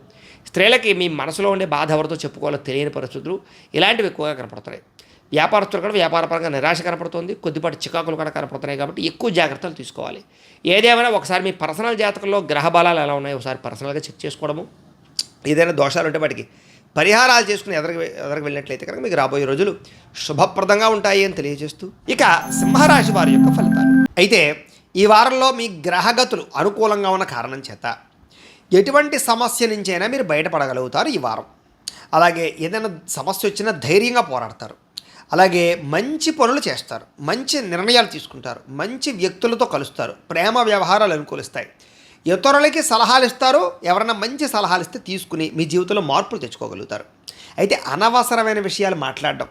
స్త్రీలకి మీ మనసులో ఉండే బాధ ఎవరితో చెప్పుకోవాలో తెలియని పరిస్థితులు ఇలాంటివి ఎక్కువగా కనపడుతున్నాయి. వ్యాపారస్తులు కూడా వ్యాపారపరంగా నిరాశ కనపడుతుంది, కొద్దిపాటి చికాకులు కూడా కనపడుతున్నాయి. కాబట్టి ఎక్కువ జాగ్రత్తలు తీసుకోవాలి. ఏదేమైనా ఒకసారి మీ పర్సనల్ జాతకంలో గ్రహ బలాలు ఎలా ఉన్నాయో ఒకసారి పర్సనల్గా చెక్ చేసుకోవడము, ఏదైనా దోషాలు ఉంటే వాటికి పరిహారాలు చేసుకుని ఎదరికి వెళ్ళినట్లయితే కనుక మీకు రాబోయే రోజులు శుభప్రదంగా ఉంటాయి అని తెలియజేస్తూ, ఇక సింహరాశి వారి యొక్క ఫలితాలు. అయితే ఈ వారంలో మీ గ్రహగతులు అనుకూలంగా ఉన్న కారణం చేత ఎటువంటి సమస్య నుంచైనా మీరు బయటపడగలుగుతారు ఈ వారం. అలాగే ఏదైనా సమస్య వచ్చినా ధైర్యంగా పోరాడతారు. అలాగే మంచి పనులు చేస్తారు, మంచి నిర్ణయాలు తీసుకుంటారు, మంచి వ్యక్తులతో కలుస్తారు, ప్రేమ వ్యవహారాలు అనుకూలిస్తాయి, ఇతరులకి సలహాలు ఇస్తారు. ఎవరైనా మంచి సలహాలు ఇస్తే తీసుకుని మీ జీవితంలో మార్పులు తెచ్చుకోగలుగుతారు. అయితే అనవసరమైన విషయాలు మాట్లాడడం,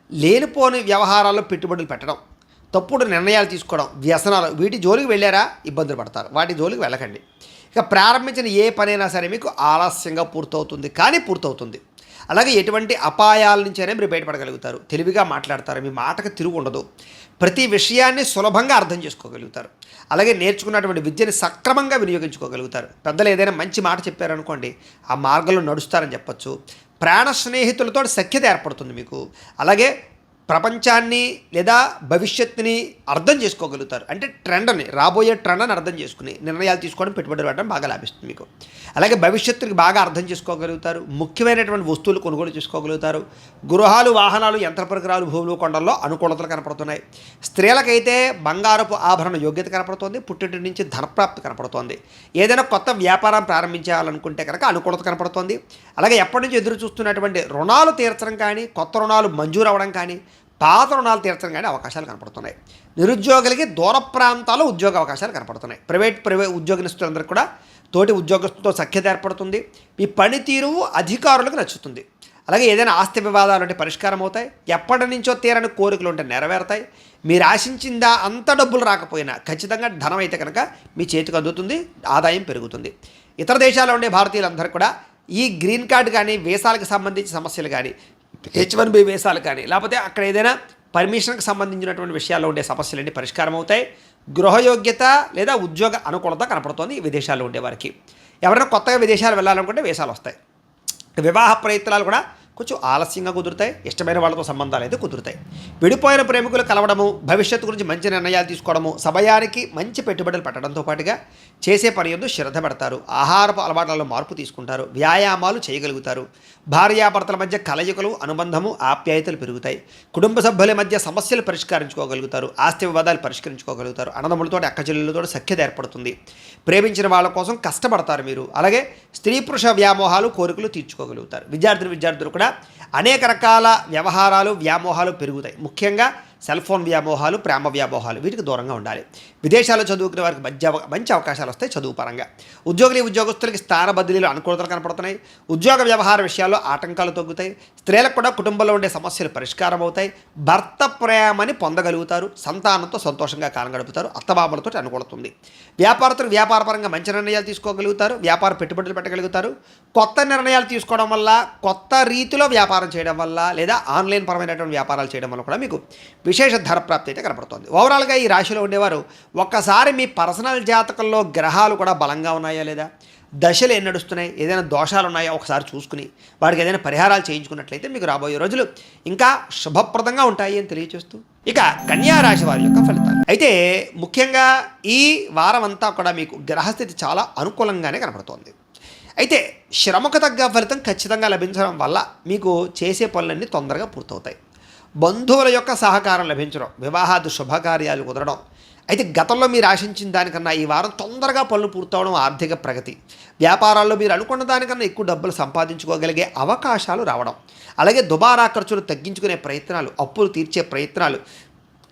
లేనిపోని వ్యవహారాల్లో పెట్టుబడులు పెట్టడం, తప్పుడు నిర్ణయాలు తీసుకోవడం, వ్యసనాలు, వీటి జోలికి వెళ్ళారా ఇబ్బందులు పడతారు. వాటి జోలికి వెళ్ళకండి. ఇక ప్రారంభించిన ఏ పనైనా సరే మీకు ఆలస్యంగా పూర్తవుతుంది, కానీ పూర్తవుతుంది. అలాగే ఎటువంటి అపాయాల నుంచైనా మీరు బయటపడగలుగుతారు. తెలివిగా మాట్లాడతారు, మీ మాటకు తిరుగు ఉండదు. ప్రతి విషయాన్ని సులభంగా అర్థం చేసుకోగలుగుతారు. అలాగే నేర్చుకున్నటువంటి విద్యని సక్రమంగా వినియోగించుకోగలుగుతారు. పెద్దలు ఏదైనా మంచి మాట చెప్పారనుకోండి, ఆ మార్గంలో నడుస్తారని చెప్పచ్చు. ప్రాణ స్నేహితులతో సఖ్యత ఏర్పడుతుంది మీకు. అలాగే ప్రపంచాన్ని లేదా భవిష్యత్తుని అర్థం చేసుకోగలుగుతారు. అంటే ట్రెండ్ని, రాబోయే ట్రెండ్ని అర్థం చేసుకుని నిర్ణయాలు తీసుకోవడం, పెట్టుబడులు పెట్టడం బాగా లాభిస్తుంది మీకు. అలాగే భవిష్యత్తుకి బాగా అర్థం చేసుకోగలుగుతారు. ముఖ్యమైనటువంటి వస్తువులు కొనుగోలు చేసుకోగలుగుతారు. గృహాలు, వాహనాలు, యంత్ర పరికరాలు, భూములు, కొండల్లో అనుకూలతలు కనపడుతున్నాయి. స్త్రీలకైతే బంగారపు ఆభరణ యోగ్యత కనపడుతోంది. పుట్టింటి నుంచి ధనప్రాప్తి కనపడుతోంది. ఏదైనా కొత్త వ్యాపారం ప్రారంభించాలనుకుంటే కనుక అనుకూలత కనపడుతోంది. అలాగే ఎప్పటి నుంచి ఎదురు చూస్తున్నటువంటి రుణాలు తీర్చడం కానీ, కొత్త రుణాలు మంజూరు అవ్వడం కానీ, పాత రుణాలు తీర్చడం కానీ అవకాశాలు కనపడుతున్నాయి. నిరుద్యోగులకి దూర ప్రాంతాల్లో ఉద్యోగ అవకాశాలు కనపడుతున్నాయి. ప్రైవేట్ ఉద్యోగస్తులందరికీ కూడా తోటి ఉద్యోగస్తులతో సఖ్యత ఏర్పడుతుంది. మీ పనితీరు అధికారులకు నచ్చుతుంది. అలాగే ఏదైనా ఆస్తి వివాదాలు అంటే పరిష్కారం అవుతాయి. ఎప్పటి నుంచో తీరని కోరికలు ఉంటే నెరవేరుతాయి. మీరు ఆశించిందా అంత డబ్బులు రాకపోయినా ఖచ్చితంగా ధనం అయితే కనుక మీ చేతికి అందుతుంది, ఆదాయం పెరుగుతుంది. ఇతర దేశాల్లో ఉండే భారతీయులందరూ కూడా ఈ గ్రీన్ కార్డు కానీ, వీసాలకు సంబంధించిన సమస్యలు కానీ, H1B వీసాలు కానీ, లేకపోతే అక్కడ ఏదైనా పర్మిషన్కి సంబంధించినటువంటి విషయాల్లో ఉండే సమస్యలన్నీ పరిష్కారం అవుతాయి. గృహయోగ్యత లేదా ఉద్యోగ అనుకూలత కనపడుతోంది ఈ విదేశాల్లో ఉండేవారికి. ఎవరైనా కొత్తగా విదేశాలు వెళ్ళాలనుకుంటే వీసాలు వస్తాయి. వివాహ ప్రయత్నాలు కూడా కొంచెం ఆలస్యంగా కుదురుతాయి. ఇష్టమైన వాళ్ళతో సంబంధాలు అయితే కుదురుతాయి. విడిపోయిన ప్రేమికులు కలవడము, భవిష్యత్తు గురించి మంచి నిర్ణయాలు తీసుకోవడము, సమయానికి మంచి పెట్టుబడులు పెట్టడంతో పాటుగా చేసే పని యందు శ్రద్ధ పెడతారు. ఆహారపు అలవాట్లలో మార్పు తీసుకుంటారు. వ్యాయామాలు చేయగలుగుతారు. భార్యాభర్తల మధ్య కలయికలు, అనుబంధము, ఆప్యాయతలు పెరుగుతాయి. కుటుంబ సభ్యుల మధ్య సమస్యలు పరిష్కరించుకోగలుగుతారు. ఆస్తి వివాదాలు పరిష్కరించుకోగలుగుతారు. అన్నదమ్ములతో, అక్కచెల్లెలతో సఖ్యత ఏర్పడుతుంది. ప్రేమించిన వాళ్ళ కోసం కష్టపడతారు మీరు. అలాగే స్త్రీ పురుష వ్యామోహాలు, కోరికలు తీర్చుకోగలుగుతారు. విద్యార్థులు కూడా అనేక రకాల వ్యవహారాలు, వ్యామోహాలు పెరుగుతాయి. ముఖ్యంగా సెల్ ఫోన్ వ్యామోహాలు, ప్రేమ వ్యామోహాలు, వీటికి దూరంగా ఉండాలి. విదేశాల్లో చదువుకునే వారికి మంచి అవకాశాలు వస్తాయి చదువు పరంగా. ఉద్యోగస్తులకి స్థాన బదిలీలు అనుకూలతలు కనపడుతున్నాయి. ఉద్యోగ వ్యవహార విషయాల్లో ఆటంకాలు తగ్గుతాయి. స్త్రీలకు కూడా కుటుంబంలో ఉండే సమస్యలు పరిష్కారం అవుతాయి. భర్త ప్రేమని పొందగలుగుతారు. సంతానంతో సంతోషంగా కాలం గడుపుతారు. అత్తమామలతో అనుకూలతుంది. వ్యాపారస్తులు వ్యాపారపరంగా మంచి నిర్ణయాలు తీసుకోగలుగుతారు. వ్యాపార పెట్టుబడులు పెట్టగలుగుతారు. కొత్త నిర్ణయాలు తీసుకోవడం వల్ల, కొత్త రీతిలో వ్యాపారం చేయడం వల్ల, లేదా ఆన్లైన్ పరమైనటువంటి వ్యాపారాలు చేయడం వల్ల కూడా మీకు విశేష ధనప్రాప్తి అయితే కనపడుతుంది. ఓవరాల్గా ఈ రాశిలో ఉండేవారు ఒక్కసారి మీ పర్సనల్ జాతకంలో గ్రహాలు కూడా బలంగా ఉన్నాయా లేదా, దశలు ఎన్ని నడుస్తున్నాయి, ఏదైనా దోషాలు ఉన్నాయా ఒకసారి చూసుకుని వాడికి ఏదైనా పరిహారాలు చేయించుకున్నట్లయితే మీకు రాబోయే రోజులు ఇంకా శుభప్రదంగా ఉంటాయి అని తెలియజేస్తూ ఇక కన్యా రాశి వారి యొక్క ఫలితాలు అయితే ముఖ్యంగా ఈ వారం అంతా కూడా మీకు గ్రహస్థితి చాలా అనుకూలంగానే కనపడుతోంది. అయితే శ్రమకు తగ్గ ఫలితం ఖచ్చితంగా లభించడం వల్ల మీకు చేసే పనులన్నీ తొందరగా పూర్తవుతాయి. బంధువుల యొక్క సహకారం లభించడం, వివాహాది శుభకార్యాలు కుదరడం. అయితే గతంలో మీరు ఆశించిన దానికన్నా ఈ వారం తొందరగా పనులు పూర్తవడం, ఆర్థిక ప్రగతి, వ్యాపారాల్లో మీరు అనుకున్న దానికన్నా ఎక్కువ డబ్బులు సంపాదించుకోగలిగే అవకాశాలు రావడం, అలాగే దుబారా ఖర్చులు తగ్గించుకునే ప్రయత్నాలు, అప్పులు తీర్చే ప్రయత్నాలు,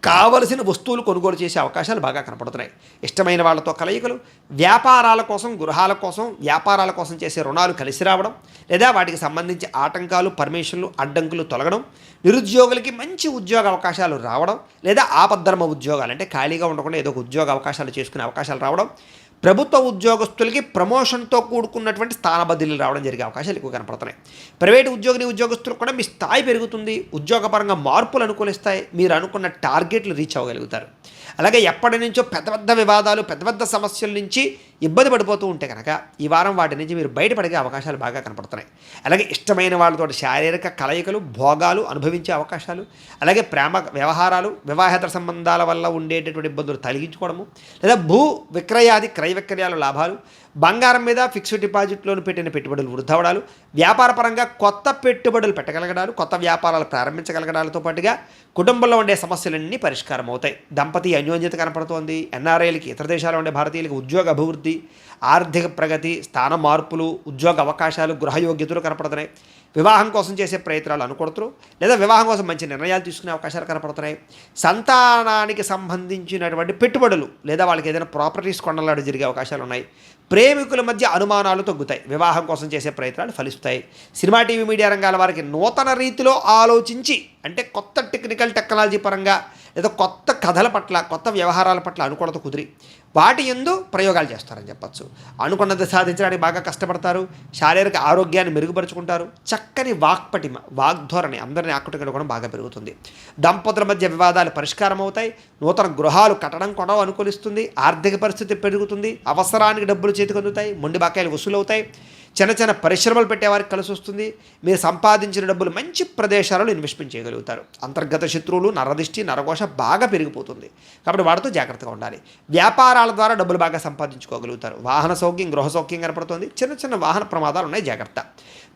కావలసిన వస్తువులు కొనుగోలు చేసే అవకాశాలు బాగా కనపడుతున్నాయి. ఇష్టమైన వాళ్ళతో కలయికలు, వ్యాపారాల కోసం, గృహాల కోసం, వ్యాపారాల కోసం చేసే రుణాలు కలిసి రావడం, లేదా వాటికి సంబంధించి ఆటంకాలు, పర్మిషన్లు, అడ్డంకులు తొలగడం, నిరుద్యోగులకి మంచి ఉద్యోగ అవకాశాలు రావడం, లేదా ఆపద్ధర్మ ఉద్యోగాలు అంటే ఖాళీగా ఉండకుండా ఏదో ఒక ఉద్యోగ అవకాశాలు చేసుకునే అవకాశాలు రావడం, ప్రభుత్వ ఉద్యోగస్తులకి ప్రమోషన్తో కూడుకున్నటువంటి స్థాన బదిలీలు రావడం జరిగే అవకాశాలు ఎక్కువ కనపడుతున్నాయి. ప్రైవేటు ఉద్యోగులకు కూడా మీ స్థాయి పెరుగుతుంది. ఉద్యోగపరంగా మార్పులు అనుకూలిస్తాయి. మీరు అనుకున్న టార్గెట్లు రీచ్ అవ్వగలుగుతారు. అలాగే ఎప్పటి నుంచో పెద్ద వివాదాలు, పెద్ద సమస్యల నుంచి ఇబ్బంది పడిపోతూ ఉంటే కనుక ఈ వారం వాటి నుంచి మీరు బయటపడే అవకాశాలు బాగా కనపడుతున్నాయి. అలాగే ఇష్టమైన వాళ్ళతో శారీరక కలయికలు, భోగాలు అనుభవించే అవకాశాలు, అలాగే ప్రేమ వ్యవహారాలు, వివాహేతర సంబంధాల వల్ల ఉండేటటువంటి ఇబ్బందులు తొలగించుకోవడము, లేదా భూ విక్రయాది క్రయ విక్రయాల లాభాలు, బంగారం మీద ఫిక్స్డ్ డిపాజిట్లోని పెట్టిన పెట్టుబడులు వృద్ధి అవడాలు, వ్యాపారపరంగా కొత్త పెట్టుబడులు పెట్టగలగడాలు, కొత్త వ్యాపారాలు ప్రారంభించగలగడాలతో పాటుగా కుటుంబంలో ఉండే సమస్యలన్నీ పరిష్కారం అవుతాయి. దంపతి అన్యోన్యత కనపడుతోంది. ఎన్ఆర్ఐలకి, ఇతర దేశాల్లో ఉండే భారతీయులకి ఉద్యోగ అభివృద్ధి, ఆర్థిక ప్రగతి, స్థాన మార్పులు, ఉద్యోగ అవకాశాలు, గృహయోగ్యతలు కనపడుతున్నాయి. వివాహం కోసం చేసే ప్రయత్నాలు అనుకూడతారు, లేదా వివాహం కోసం మంచి నిర్ణయాలు తీసుకునే అవకాశాలు కనపడుతున్నాయి. సంతానానికి సంబంధించినటువంటి పెట్టుబడులు లేదా వాళ్ళకి ఏదైనా ప్రాపర్టీస్ కొనలాడు జరిగే అవకాశాలు ఉన్నాయి. ప్రేమికుల మధ్య అనుమానాలు తగ్గుతాయి. వివాహం కోసం చేసే ప్రయత్నాలు ఫలిస్తాయి. సినిమా, టీవీ, మీడియా రంగాల వారికి నూతన రీతిలో ఆలోచించి అంటే కొత్త టెక్నాలజీ పరంగా లేదా కొత్త కథల పట్ల, కొత్త వ్యవహారాల పట్ల అనుకూలత కుదిరి వాటి యందు ప్రయోగాలు చేస్తారని చెప్పచ్చు. అనుకున్నది సాధించడానికి బాగా కష్టపడతారు, శారీరక ఆరోగ్యాన్ని మెరుగుపరుచుకుంటారు, చక్కని వాక్పటిమ వాగ్ధోరణి అందరినీ ఆకట్టుకోవడం బాగా పెరుగుతుంది. దంపతుల మధ్య వివాదాలు పరిష్కారం అవుతాయి, నూతన గృహాలు కట్టడం కొనడం అనుకూలిస్తుంది, ఆర్థిక పరిస్థితి పెరుగుతుంది, అవసరానికి డబ్బులు చేతికి అందుతాయి, మొండి బాకాయలు వసూలవుతాయి, చిన్న చిన్న పరిశ్రమలు పెట్టేవారికి కలిసి వస్తుంది, మీరు సంపాదించిన డబ్బులు మంచి ప్రదేశాలలో ఇన్వెస్ట్మెంట్ చేయగలుగుతారు. అంతర్గత శత్రువులు, నరదిష్టి, నరఘోష బాగా పెరిగిపోతుంది, కాబట్టి వాటితో జాగ్రత్తగా ఉండాలి. వ్యాపారాల ద్వారా డబ్బులు బాగా సంపాదించుకోగలుగుతారు. వాహన సౌఖ్యం, గృహ సౌఖ్యం కనపడుతుంది, చిన్న చిన్న వాహన ప్రమాదాలు ఉన్నాయి, జాగ్రత్త.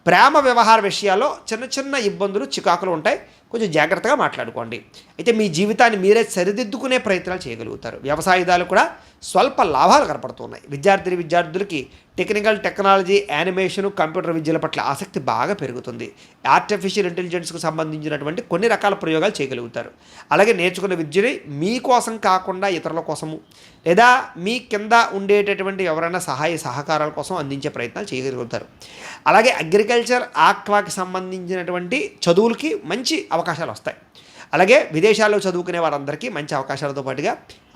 ప్రేమ వ్యవహార విషయాల్లో చిన్న చిన్న ఇబ్బందులు, చికాకులు ఉంటాయి, కొంచెం జాగ్రత్తగా మాట్లాడుకోండి. అయితే మీ జీవితాన్ని మీరే సరిదిద్దుకునే ప్రయత్నాలు చేయగలుగుతారు. వ్యవసాయదాలు కూడా స్వల్ప లాభాలు కనపడుతున్నాయి. విద్యార్థులకి టెక్నికల్, టెక్నాలజీ, యానిమేషన్, కంప్యూటర్ విద్యల పట్ల ఆసక్తి బాగా పెరుగుతుంది. ఆర్టిఫిషియల్ ఇంటెలిజెన్స్కు సంబంధించినటువంటి కొన్ని రకాల ప్రయోగాలు చేయగలుగుతారు. అలాగే నేర్చుకున్న విద్యని మీకోసం కాకుండా ఇతరుల కోసము, లేదా మీ కింద ఉండేటటువంటి ఎవరైనా సహాయ సహకారాల కోసం అందించే ప్రయత్నాలు చేయగలుగుతారు. అలాగే అగ్రికల్చర్, ఆక్వాకి సంబంధించినటువంటి చదువులకి మంచి అవకాశాలు వస్తాయి. అలాగే విదేశాల్లో చదువుకునే వారందరికీ మంచి అవకాశాలతో పాటుగా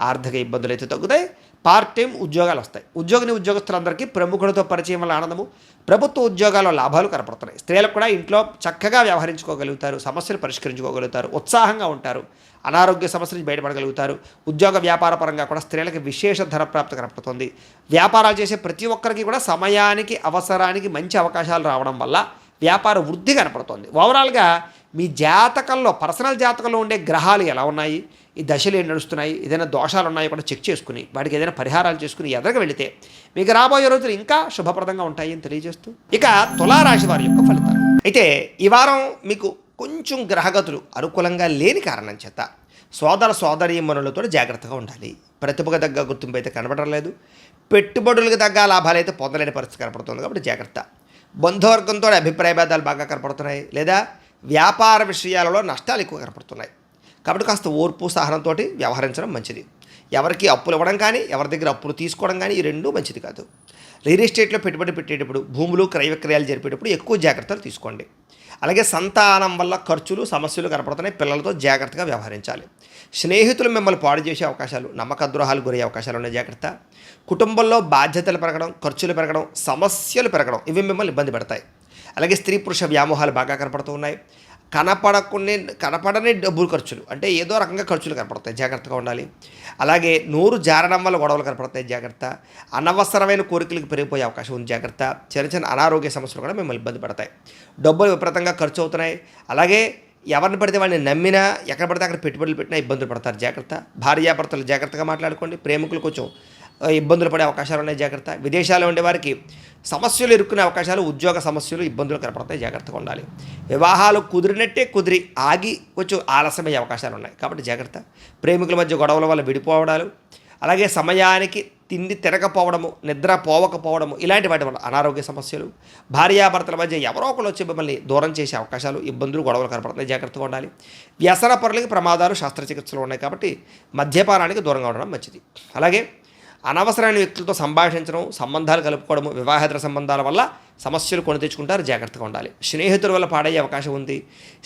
ఆర్థిక ఇబ్బందులు అయితే తగ్గుతాయి. పార్ట్ టైం ఉద్యోగాలు వస్తాయి. ఉద్యోగస్తులందరికీ ప్రముఖులతో పరిచయం వల్ల ఆనందము, ప్రభుత్వ ఉద్యోగాల్లో లాభాలు కనపడుతున్నాయి. స్త్రీలకు కూడా ఇంట్లో చక్కగా వ్యవహరించుకోగలుగుతారు, సమస్యలు పరిష్కరించుకోగలుగుతారు, ఉత్సాహంగా ఉంటారు, అనారోగ్య సమస్యల నుంచి బయటపడగలుగుతారు. ఉద్యోగ వ్యాపార పరంగా కూడా స్త్రీలకు విశేష ధనప్రాప్తి కనపడుతుంది. వ్యాపారాలు చేసే ప్రతి ఒక్కరికి కూడా సమయానికి, అవసరానికి మంచి అవకాశాలు రావడం వల్ల వ్యాపార వృద్ధి కనపడుతుంది. ఓవరాల్గా మీ జాతకంలో, పర్సనల్ జాతకంలో ఉండే గ్రహాలు ఎలా ఉన్నాయి, ఈ దశలు ఏం నడుస్తున్నాయి, ఏదైనా దోషాలు ఉన్నాయో కూడా చెక్ చేసుకుని వాటికి ఏదైనా పరిహారాలు చేసుకుని ఎదరికి వెళితే మీకు రాబోయే రోజులు ఇంకా శుభప్రదంగా ఉంటాయి అని తెలియజేస్తూ, ఇక తులారాశి వారి యొక్క ఫలితాలు. అయితే ఈ వారం మీకు కొంచెం గ్రహగతులు అనుకూలంగా లేని కారణం చేత సోదరీమణులతో జాగ్రత్తగా ఉండాలి. ప్రతిభకు తగ్గ గుర్తింపు అయితే కనబడడం లేదు, పెట్టుబడులకు తగ్గ లాభాలు అయితే పొందలేని పరిస్థితి కనపడుతుంది, కాబట్టి జాగ్రత్త. బంధువర్గంతో అభిప్రాయ భేదాలు బాగా కనపడుతున్నాయి, లేదా వ్యాపార విషయాలలో నష్టాలు ఎక్కువ కనపడుతున్నాయి, కాబట్టి కాస్త ఓర్పు సహనంతో వ్యవహరించడం మంచిది. ఎవరికి అప్పులు ఇవ్వడం కానీ, ఎవరి దగ్గర అప్పులు తీసుకోవడం కానీ, ఈ రెండూ మంచిది కాదు. రియల్ ఎస్టేట్లో పెట్టుబడి పెట్టేటప్పుడు, భూములు క్రయ విక్రయాలు జరిపేటప్పుడు ఎక్కువ జాగ్రత్తలు తీసుకోండి. అలాగే సంతానం వల్ల ఖర్చులు, సమస్యలు కనపడుతున్నాయి, పిల్లలతో జాగ్రత్తగా వ్యవహరించాలి. స్నేహితులు మిమ్మల్ని పాడు చేసే అవకాశాలు, నమ్మక ద్రోహాలు గురయ్యే అవకాశాలు ఉన్నాయి, జాగ్రత్త. కుటుంబంలో బాధ్యతలు పెరగడం, ఖర్చులు పెరగడం, సమస్యలు పెరగడం, ఇవి మిమ్మల్ని ఇబ్బంది పెడతాయి. అలాగే స్త్రీ పురుష వ్యామోహాలు బాగా కనపడుతూ ఉన్నాయి. కనపడని డబ్బులు ఖర్చులు, అంటే ఏదో రకంగా ఖర్చులు కనపడతాయి, జాగ్రత్తగా ఉండాలి. అలాగే నోరు జారడం వల్ల గొడవలు కనపడతాయి, జాగ్రత్త. అనవసరమైన కోరికలకు పెరిగిపోయే అవకాశం ఉంది, జాగ్రత్త. చిన్న చిన్న అనారోగ్య సమస్యలు కూడా మిమ్మల్ని ఇబ్బంది పడతాయి. డబ్బులు విపరీతంగా ఖర్చు అవుతున్నాయి. అలాగే ఎవరిని పడితే వాడిని నమ్మినా, ఎక్కడ పడితే అక్కడ పెట్టుబడులు పెట్టినా ఇబ్బందులు పడతారు, జాగ్రత్త. భార్యాభర్తలు జాగ్రత్తగా మాట్లాడుకోండి. ప్రేమికులు కొంచెం ఇబ్బందులు పడే అవకాశాలు ఉన్నాయి, జాగ్రత్త. విదేశాల్లో ఉండే వారికి సమస్యలు ఎదుర్కొనే అవకాశాలు, ఉద్యోగ సమస్యలు, ఇబ్బందులు కనపడతాయి, జాగ్రత్తగా ఉండాలి. వివాహాలు కుదిరి ఆగి కొంచెం ఆలస్యమయ్యే అవకాశాలు ఉన్నాయి, కాబట్టి జాగ్రత్త. ప్రేమికుల మధ్య గొడవల వల్ల విడిపోవడాలు, అలాగే సమయానికి తిండి తినకపోవడము, నిద్ర పోవకపోవడము, ఇలాంటి వాటి వల్ల అనారోగ్య సమస్యలు, భార్యాభర్తల మధ్య ఎవరో ఒకరు వచ్చి మిమ్మల్ని దూరం చేసే అవకాశాలు, ఇబ్బందులు, గొడవలు కనపడుతున్నాయి, జాగ్రత్తగా ఉండాలి. వ్యసన పరులకి ప్రమాదాలు, శస్త్రచికిత్సలు ఉన్నాయి, కాబట్టి మద్యపానానికి దూరంగా ఉండడం మంచిది. అలాగే అనవసరమైన వ్యక్తులతో సంభాషించడం, సంబంధాలు కలుపుకోవడము, వివాహేతర సంబంధాల వల్ల సమస్యలు కొని తెచ్చుకుంటారు, జాగ్రత్తగా ఉండాలి. స్నేహితుల వల్ల పాడయ్యే అవకాశం ఉంది.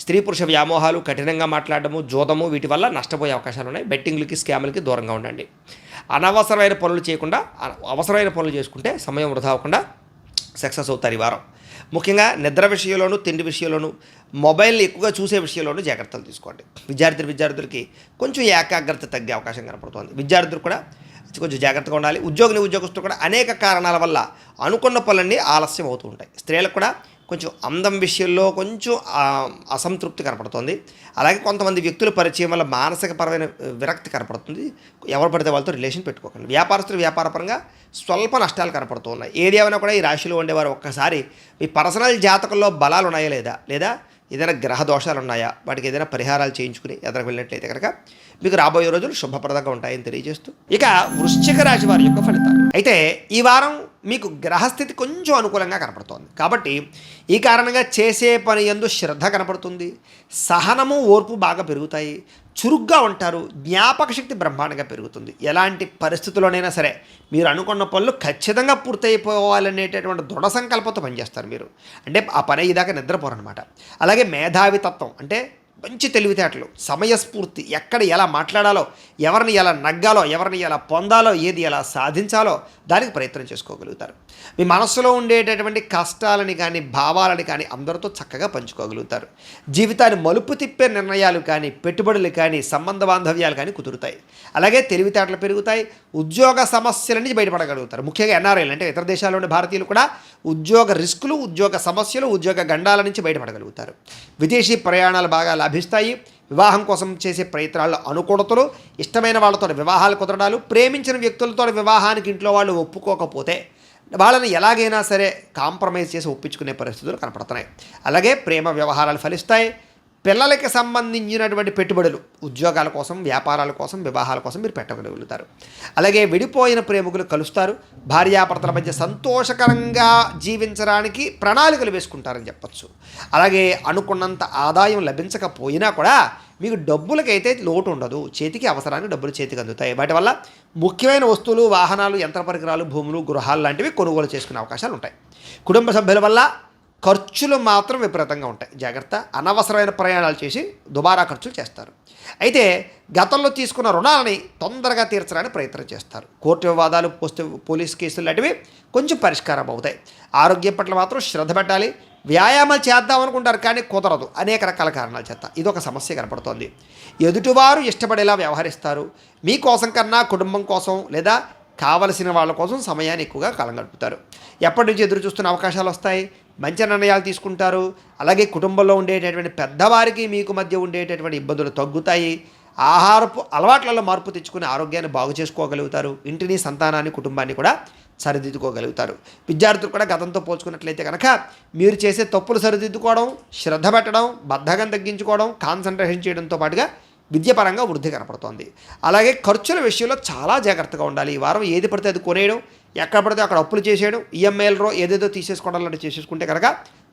స్త్రీ పురుష వ్యామోహాలు, కఠినంగా మాట్లాడడము, జోదము, వీటి వల్ల నష్టపోయే అవకాశాలు ఉన్నాయి. బెట్టింగ్లకి, స్కామ్లకి దూరంగా ఉండండి. అనవసరమైన పనులు చేయకుండా అవసరమైన పనులు చేసుకుంటే సమయం వృధా అవ్వకుండా సక్సెస్ అవుతారు ఈ వారం. ముఖ్యంగా నిద్ర విషయంలోనూ, తిండి విషయంలోనూ, మొబైల్ని ఎక్కువగా చూసే విషయంలోనూ జాగ్రత్తలు తీసుకోండి. విద్యార్థులకి కొంచెం ఏకాగ్రత తగ్గే అవకాశం కనపడుతుంది. విద్యార్థులు కూడా కొంచెం జాగ్రత్తగా ఉండాలి. ఉద్యోగస్తులు కూడా అనేక కారణాల వల్ల అనుకున్న పనులన్నీ ఆలస్యం అవుతూ ఉంటాయి. స్త్రీలకు కూడా కొంచెం అందం విషయంలో కొంచెం అసంతృప్తి కనపడుతుంది. అలాగే కొంతమంది వ్యక్తుల పరిచయం వల్ల మానసికపరమైన విరక్తి కనపడుతుంది. ఎవరు పడితే వాళ్ళతో రిలేషన్ పెట్టుకోకండి. వ్యాపారస్తులు వ్యాపారపరంగా స్వల్ప నష్టాలు కనపడుతూ ఉన్నాయి. ఏది ఏమైనా కూడా ఈ రాశిలో ఉండేవారు ఒక్కసారి మీ పర్సనల్ జాతకంలో బలాలు ఉన్నాయా లేదా ఏదైనా గ్రహ దోషాలు ఉన్నాయా, వాటికి ఏదైనా పరిహారాలు చేయించుకుని ఎదురు వెళ్ళినట్లయితే కనుక మీకు రాబోయే రోజులు శుభప్రదంగా ఉంటాయని తెలియజేస్తూ, ఇక వృశ్చిక రాశి వారి యొక్క ఫలితాలు. అయితే ఈ వారం మీకు గ్రహస్థితి కొంచెం అనుకూలంగా కనపడుతోంది, కాబట్టి ఈ కారణంగా చేసే పని యందు శ్రద్ధ కనపడుతుంది. సహనము, ఓర్పు బాగా పెరుగుతాయి. చురుగ్గా ఉంటారు. జ్ఞాపక శక్తి బ్రహ్మాండంగా పెరుగుతుంది. ఎలాంటి పరిస్థితుల్లోనైనా సరే మీరు అనుకున్న పనులు ఖచ్చితంగా పూర్తయిపోవాలనేటటువంటి దృఢ సంకల్పంతో పనిచేస్తారు మీరు. అంటే ఆ పని ఇదాకా నిద్రపోరనమాట. అలాగే మేధావి తత్వం, అంటే మంచి తెలివితేటలు, సమయస్ఫూర్తి, ఎక్కడ ఎలా మాట్లాడాలో, ఎవరిని ఎలా నగ్గాలో, ఎవరిని ఎలా పొందాలో, ఏది ఎలా సాధించాలో దానికి ప్రయత్నం చేసుకోగలుగుతారు. మీ మనస్సులో ఉండేటటువంటి కష్టాలని కానీ భావాలని కానీ అందరితో చక్కగా పంచుకోగలుగుతారు. జీవితాన్ని మలుపు తిప్పే నిర్ణయాలు కానీ, పెట్టుబడులు కానీ, సంబంధ బాంధవ్యాలు కానీ కుదురుతాయి. అలాగే తెలివితేటలు పెరుగుతాయి. ఉద్యోగ సమస్యల నుంచి బయటపడగలుగుతారు. ముఖ్యంగా ఎన్ఆర్ఐలు అంటే ఇతర దేశాల్లోని భారతీయులు కూడా ఉద్యోగ రిస్కులు, ఉద్యోగ సమస్యలు, ఉద్యోగ గండాల నుంచి బయటపడగలుగుతారు. విదేశీ ప్రయాణాలు బాగా లాభిస్తాయి. వివాహం కోసం చేసే ప్రయత్నాల్లో అనుకూలతలు, ఇష్టమైన వాళ్ళతో వివాహాలు కుదరడాలు, ప్రేమించిన వ్యక్తులతో వివాహానికి ఇంట్లో వాళ్ళు ఒప్పుకోకపోతే వాళ్ళని ఎలాగైనా సరే కాంప్రమైజ్ చేసి ఒప్పించుకునే పరిస్థితులు కనపడుతున్నాయి. అలాగే ప్రేమ వ్యవహారాలు ఫలిస్తాయి. పిల్లలకి సంబంధించినటువంటి పెట్టుబడులు ఉద్యోగాల కోసం, వ్యాపారాల కోసం, వివాహాల కోసం మీరు పెట్టగలుగుతారు. అలాగే విడిపోయిన ప్రేమికులు కలుస్తారు. భార్యాభర్తల మధ్య సంతోషకరంగా జీవించడానికి ప్రణాళికలు వేసుకుంటారని చెప్పచ్చు. అలాగే అనుకున్నంత ఆదాయం లభించకపోయినా కూడా మీకు డబ్బులకైతే లోటు ఉండదు. చేతికి అవసరానికి డబ్బులు చేతికి అందుతాయి. వాటి వల్ల ముఖ్యమైన వస్తువులు, వాహనాలు, యంత్ర పరికరాలు, భూములు, గృహాలు లాంటివి కొనుగోలు చేసుకునే అవకాశాలు ఉంటాయి. కుటుంబ సభ్యుల వల్ల ఖర్చులు మాత్రం విపరీతంగా ఉంటాయి. జాగ్రత్త. అనవసరమైన ప్రయాణాలు చేసి దుబారా ఖర్చులు చేస్తారు. అయితే గతంలో తీసుకున్న రుణాలని తొందరగా తీర్చడానికి ప్రయత్నం చేస్తారు. కోర్టు వివాదాలు, పోలీస్ కేసులు లాంటివి కొంచెం పరిష్కారం అవుతాయి. ఆరోగ్యం పట్ల మాత్రం శ్రద్ధ పెట్టాలి. వ్యాయామాలు చేద్దాం అనుకుంటారు కానీ కుదరదు అనేక రకాల కారణాల చేత. ఇదొక సమస్య కనపడుతోంది. ఎదుటివారు ఇష్టపడేలా వ్యవహరిస్తారు. మీకోసం కన్నా కుటుంబం కోసం లేదా కావలసిన వాళ్ళ కోసం సమయాన్ని ఎక్కువగా కాలం గడుపుతారు. ఎప్పటి నుంచి ఎదురు చూస్తున్న అవకాశాలు వస్తాయి. మంచి నిర్ణయాలు తీసుకుంటారు. అలాగే కుటుంబంలో ఉండేటటువంటి పెద్దవారికి మీకు మధ్య ఉండేటటువంటి ఇబ్బందులు తగ్గుతాయి. ఆహారపు అలవాట్లలో మార్పు తెచ్చుకుని ఆరోగ్యాన్ని బాగు చేసుకోగలుగుతారు. ఇంటిని, సంతానాన్ని, కుటుంబాన్ని కూడా సరిదిద్దుకోగలుగుతారు. విద్యార్థులు కూడా గతంతో పోల్చుకున్నట్లయితే కనుక మీరు చేసే తప్పులు సరిదిద్దుకోవడం, శ్రద్ధ పెట్టడం, బద్ధకం తగ్గించుకోవడం, కాన్సన్ట్రేషన్ చేయడంతో పాటుగా విద్యపరంగా వృద్ధి కనపడుతోంది. అలాగే ఖర్చుల విషయంలో చాలా జాగ్రత్తగా ఉండాలి. ఈ వారం ఏది పడితే అది కొనేయడం, ఎక్కడ పడితే అక్కడ అప్పులు చేసేయడం, ఈఎంఐలలో ఏదేదో తీసేసుకోవడం లాంటివి చేసేసుకుంటే కనుక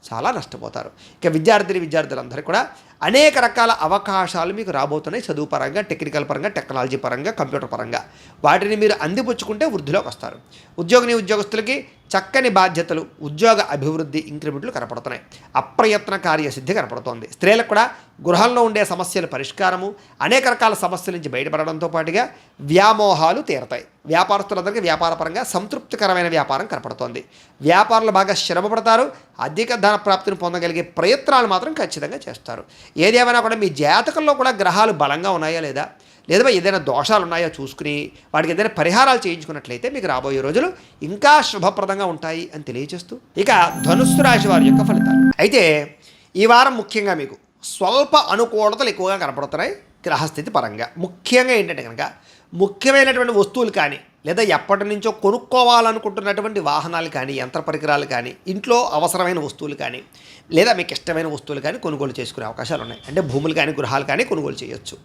చాలా నష్టపోతారు. ఇక విద్యార్థులందరూ కూడా అనేక రకాల అవకాశాలు మీకు రాబోతున్నాయి. చదువు పరంగా, టెక్నికల్ పరంగా, టెక్నాలజీ పరంగా, కంప్యూటర్ పరంగా. వాటిని మీరు అందిపుచ్చుకుంటే వృద్ధిలోకి వస్తారు. ఉద్యోగస్తులకి చక్కని బాధ్యతలు, ఉద్యోగ అభివృద్ధి, ఇంక్రిమెంట్లు కనపడుతున్నాయి. అప్రయత్న కార్యసిద్ధి కనపడుతోంది. స్త్రీలకు కూడా గృహంలో ఉండే సమస్యల పరిష్కారము, అనేక రకాల సమస్యల నుంచి బయటపడడంతో పాటుగా వ్యామోహాలు తీరతాయి. వ్యాపారస్తులందరికీ వ్యాపారపరంగా సంతృప్తికరమైన వ్యాపారం కనపడుతోంది. వ్యాపారులు బాగా శ్రమపడతారు. అధిక ధన ప్రాప్తిని పొందగలిగే ప్రయత్నాలు మాత్రం ఖచ్చితంగా చేస్తారు. ఏదేమైనా కూడా మీ జాతకంలో కూడా గ్రహాలు బలంగా ఉన్నాయా లేదా ఏదైనా దోషాలు ఉన్నాయో చూసుకుని వాటికి ఏదైనా పరిహారాలు చేయించుకున్నట్లయితే మీకు రాబోయే రోజులు ఇంకా శుభప్రదంగా ఉంటాయి అని తెలియజేస్తూ ఇక ధనుస్సు రాశి వారి యొక్క ఫలితాలు. అయితే ఈ వారం ముఖ్యంగా మీకు స్వల్ప అనుకూలతలు ఎక్కువగా కనపడుతున్నాయి. గ్రహస్థితి పరంగా ముఖ్యంగా ఏంటంటే కనుక ముఖ్యమైనటువంటి వస్తువులు కానీ లేదా ఎప్పటి నుంచో కొనుక్కోవాలనుకుంటున్నటువంటి వాహనాలు కానీ, యంత్ర పరికరాలు కానీ, ఇంట్లో అవసరమైన వస్తువులు కానీ లేదా మీకు ఇష్టమైన వస్తువులు కానీ కొనుగోలు చేసుకునే అవకాశాలు ఉన్నాయి. అంటే భూములు కానీ, గృహాలు కానీ కొనుగోలు చేయొచ్చు.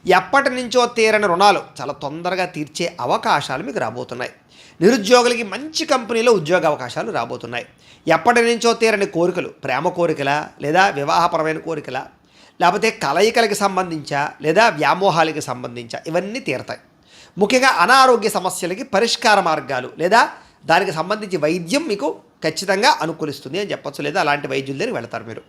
ఎప్పటి నుంచో తీరని రుణాలు చాలా తొందరగా తీర్చే అవకాశాలు మీకు రాబోతున్నాయి. నిరుద్యోగులకి మంచి కంపెనీలో ఉద్యోగ అవకాశాలు రాబోతున్నాయి. ఎప్పటి నుంచో తీరని కోరికలు, ప్రేమ కోరికలా లేదా వివాహపరమైన కోరికలా లేకపోతే కలయికలకు సంబంధించా లేదా వ్యామోహాలకి సంబంధించా ఇవన్నీ తీరతాయి. ముఖ్యంగా అనారోగ్య సమస్యలకి పరిష్కార మార్గాలు లేదా దానికి సంబంధించి వైద్యం మీకు ఖచ్చితంగా అనుకూలిస్తుంది అని చెప్పచ్చు. లేదా అలాంటి వైద్యుల దగ్గరికి వెళతారు మీరు.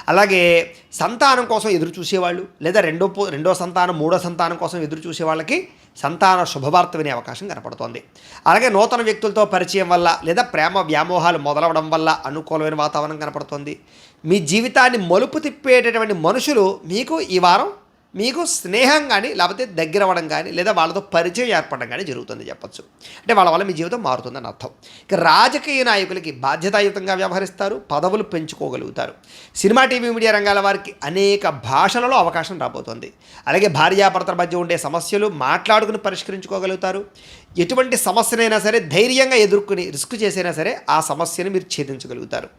అలాగే సంతానం కోసం ఎదురు చూసేవాళ్ళు లేదా రెండో సంతానం, మూడో సంతానం కోసం ఎదురు చూసే వాళ్ళకి సంతాన శుభవార్త వినే అవకాశం కనపడుతోంది. అలాగే నూతన వ్యక్తులతో పరిచయం వల్ల లేదా ప్రేమ వ్యామోహాలు మొదలవడం వల్ల అనుకూలమైన వాతావరణం కనపడుతోంది. మీ జీవితాన్ని మలుపు తిప్పేటటువంటి మనుషులు మీకు ఈ వారం మీకు స్నేహం కానీ లేకపోతే దగ్గర అవ్వడం కానీ లేదా వాళ్ళతో పరిచయం ఏర్పడడం కానీ జరుగుతుంది చెప్పచ్చు. అంటే వాళ్ళ వల్ల మీ జీవితం మారుతుందని అర్థం. ఇక రాజకీయ నాయకులకి బాధ్యతాయుతంగా వ్యవహరిస్తారు, పదవులు పెంచుకోగలుగుతారు. సినిమా, టీవీ, మీడియా రంగాల వారికి అనేక భాషలలో అవకాశం రాబోతోంది. అలాగే భార్యాభర్తల మధ్య ఉండే సమస్యలు మాట్లాడుకుని పరిష్కరించుకోగలుగుతారు. ఎటువంటి సమస్యనైనా సరే ధైర్యంగా ఎదుర్కొని రిస్క్ చేసైనా సరే ఆ సమస్యను మీరు ఛేదించగలుగుతారు.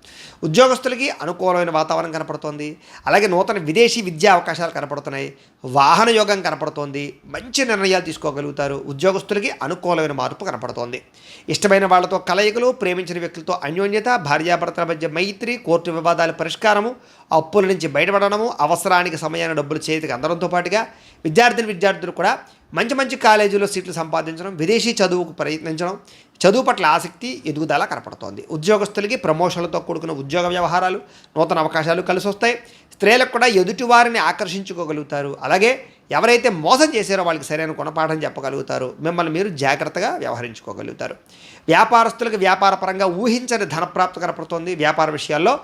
ఉద్యోగస్తులకి అనుకూలమైన వాతావరణం కనపడుతోంది. అలాగే నూతన విదేశీ విద్యా అవకాశాలు కనపడుతున్నాయి. వాహన యోగం కనపడుతోంది. మంచి నిర్ణయాలు తీసుకోగలుగుతారు. ఉద్యోగస్తులకి అనుకూలమైన మార్పు కనపడుతోంది. ఇష్టమైన వాళ్ళతో కలయికలు, ప్రేమించిన వ్యక్తులతో అన్యోన్యత, భార్యాభర్తల మధ్య మైత్రి, కోర్టు వివాదాల పరిష్కారము, అప్పుల నుంచి బయటపడడము, అవసరానికి సమయాన్ని డబ్బులు చేతికి అందడంతో పాటుగా విద్యార్థులు కూడా మంచి కాలేజీలో సీట్లు సంపాదించడం, విదేశీ చదువుకు ప్రయత్నించడం, చదువు పట్ల ఆసక్తి ఎదుగుదల కనపడుతోంది. ఉద్యోగస్తులకి ప్రమోషన్లతో కూడుకున్న ఉద్యోగ వ్యవహారాలు, నూతన అవకాశాలు కలిసి వస్తాయి. స్త్రీలకు కూడా ఎదుటివారిని ఆకర్షించుకోగలుగుతారు. అలాగే ఎవరైతే మోసం చేశారో వాళ్ళకి సరైన గుణపాఠం చెప్పగలుగుతారు. మిమ్మల్ని మీరు జాగ్రత్తగా వ్యవహరించుకోగలుగుతారు. వ్యాపారస్తులకు వ్యాపారపరంగా ఊహించని ధనప్రాప్తి కనపడుతోంది. వ్యాపార విషయాల్లో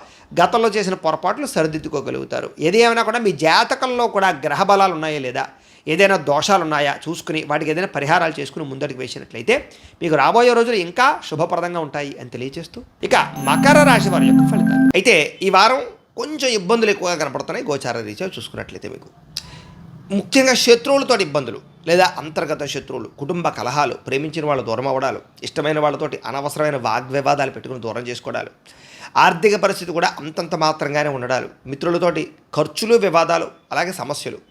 గతంలో చేసిన పొరపాట్లు సరిదిద్దుకోగలుగుతారు. ఏది ఏమైనా కూడా మీ జాతకంలో కూడా గ్రహ బలాలు ఉన్నాయా లేదా, ఏదైనా దోషాలు ఉన్నాయా చూసుకుని వాటికి ఏదైనా పరిహారాలు చేసుకుని ముందడికి వేసినట్లయితే మీకు రాబోయే రోజులు ఇంకా శుభప్రదంగా ఉంటాయి అని తెలియజేస్తూ, ఇక మకర రాశి వారి యొక్క ఫలితాలు. అయితే ఈ వారం కొంచెం ఇబ్బందులు ఎక్కువగా కనపడుతున్నాయి గోచార రీత్యా చూసుకున్నట్లయితే. మీకు ముఖ్యంగా శత్రువులతో ఇబ్బందులు లేదా అంతర్గత శత్రువులు, కుటుంబ కలహాలు, ప్రేమించిన వాళ్ళు దూరం అవ్వడాలు, ఇష్టమైన వాళ్ళతోటి అనవసరమైన వాగ్వివాదాలు పెట్టుకుని దూరం చేసుకోవడాలు, ఆర్థిక పరిస్థితి కూడా అంతంత మాత్రంగానే ఉండడాలు, మిత్రులతోటి ఖర్చులు, వివాదాలు, అలాగే సమస్యలు,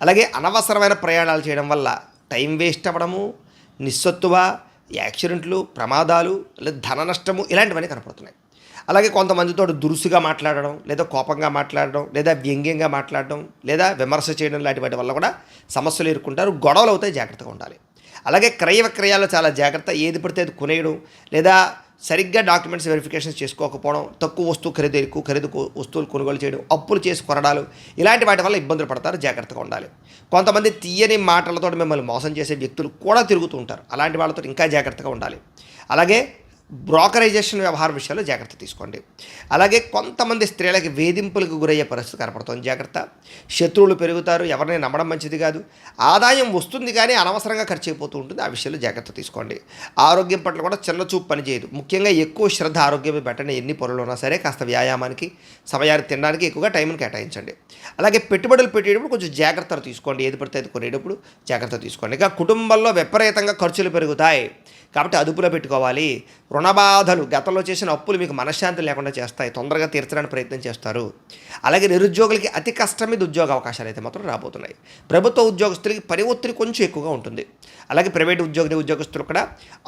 అలాగే అనవసరమైన ప్రయాణాలు చేయడం వల్ల టైం వేస్ట్ అవ్వడము, నిస్సత్తువ, యాక్సిడెంట్లు, ప్రమాదాలు, లేదా ధన నష్టము ఇలాంటివన్నీ కనపడుతున్నాయి. అలాగే కొంతమందితో దురుసుగా మాట్లాడడం, లేదా కోపంగా మాట్లాడడం, లేదా వ్యంగ్యంగా మాట్లాడడం, లేదా విమర్శ చేయడం లాంటి వాటి వల్ల కూడా సమస్యలు ఎదుర్కొంటారు. గొడవలు అవుతాయి, జాగ్రత్తగా ఉండాలి. అలాగే క్రయ విక్రయాల్లో చాలా జాగ్రత్త. ఏది పడితే అది కొనేయడం, లేదా సరిగ్గా డాక్యుమెంట్స్ వెరిఫికేషన్స్ చేసుకోకపోవడం, తక్కువ వస్తువు ఖరీదు ఎక్కువ ఖరీదు వస్తువులు కొనుగోలు చేయడం, అప్పులు చేసి కొనడాలు, ఇలాంటి వాటి వల్ల ఇబ్బందులు పడతారు. జాగ్రత్తగా ఉండాలి. కొంతమంది తీయని మాటలతో మిమ్మల్ని మోసం చేసే వ్యక్తులు కూడా తిరుగుతూ ఉంటారు. అలాంటి వాళ్ళతో ఇంకా జాగ్రత్తగా ఉండాలి. అలాగే బ్రోకరైజేషన్ వ్యవహార విషయాల్లో జాగ్రత్త తీసుకోండి. అలాగే కొంతమంది స్త్రీలకి వేధింపులకు గురయ్యే పరిస్థితి కనపడుతుంది. జాగ్రత్త. శత్రువులు పెరుగుతారు. ఎవరిని నమ్మడం మంచిది కాదు. ఆదాయం వస్తుంది కానీ అనవసరంగా ఖర్చు అయిపోతూ ఉంటుంది. ఆ విషయంలో జాగ్రత్త తీసుకోండి. ఆరోగ్యం పట్ల కూడా చిన్నచూపు పనిచేయదు. ముఖ్యంగా ఎక్కువ శ్రద్ధ ఆరోగ్యం మీద పెట్టండి. ఎన్ని పనులు ఉన్నా సరే కాస్త వ్యాయామానికి, సమయానికి తినడానికి ఎక్కువగా టైంని కేటాయించండి. అలాగే పెట్టుబడులు పెట్టేటప్పుడు కొంచెం జాగ్రత్తలు తీసుకోండి. ఏది పడితే అది కొనేటప్పుడు జాగ్రత్త తీసుకోండి. ఇక కుటుంబంలో విపరీతంగా ఖర్చులు పెరుగుతాయి కాబట్టి అదుపులో పెట్టుకోవాలి. రుణబాధలు, గతంలో చేసిన అప్పులు మీకు మనశ్శాంతి లేకుండా చేస్తాయి. తొందరగా తీర్చడానికి ప్రయత్నం చేస్తారు. అలాగే నిరుద్యోగులకి అతి కష్టం మీద ఉద్యోగ అవకాశాలు అయితే మాత్రం రాబోతున్నాయి. ప్రభుత్వ ఉద్యోగస్తులకి పని ఒత్తిడి కొంచెం ఎక్కువగా ఉంటుంది. అలాగే ప్రైవేట్ ఉద్యోగస్తులు కూడా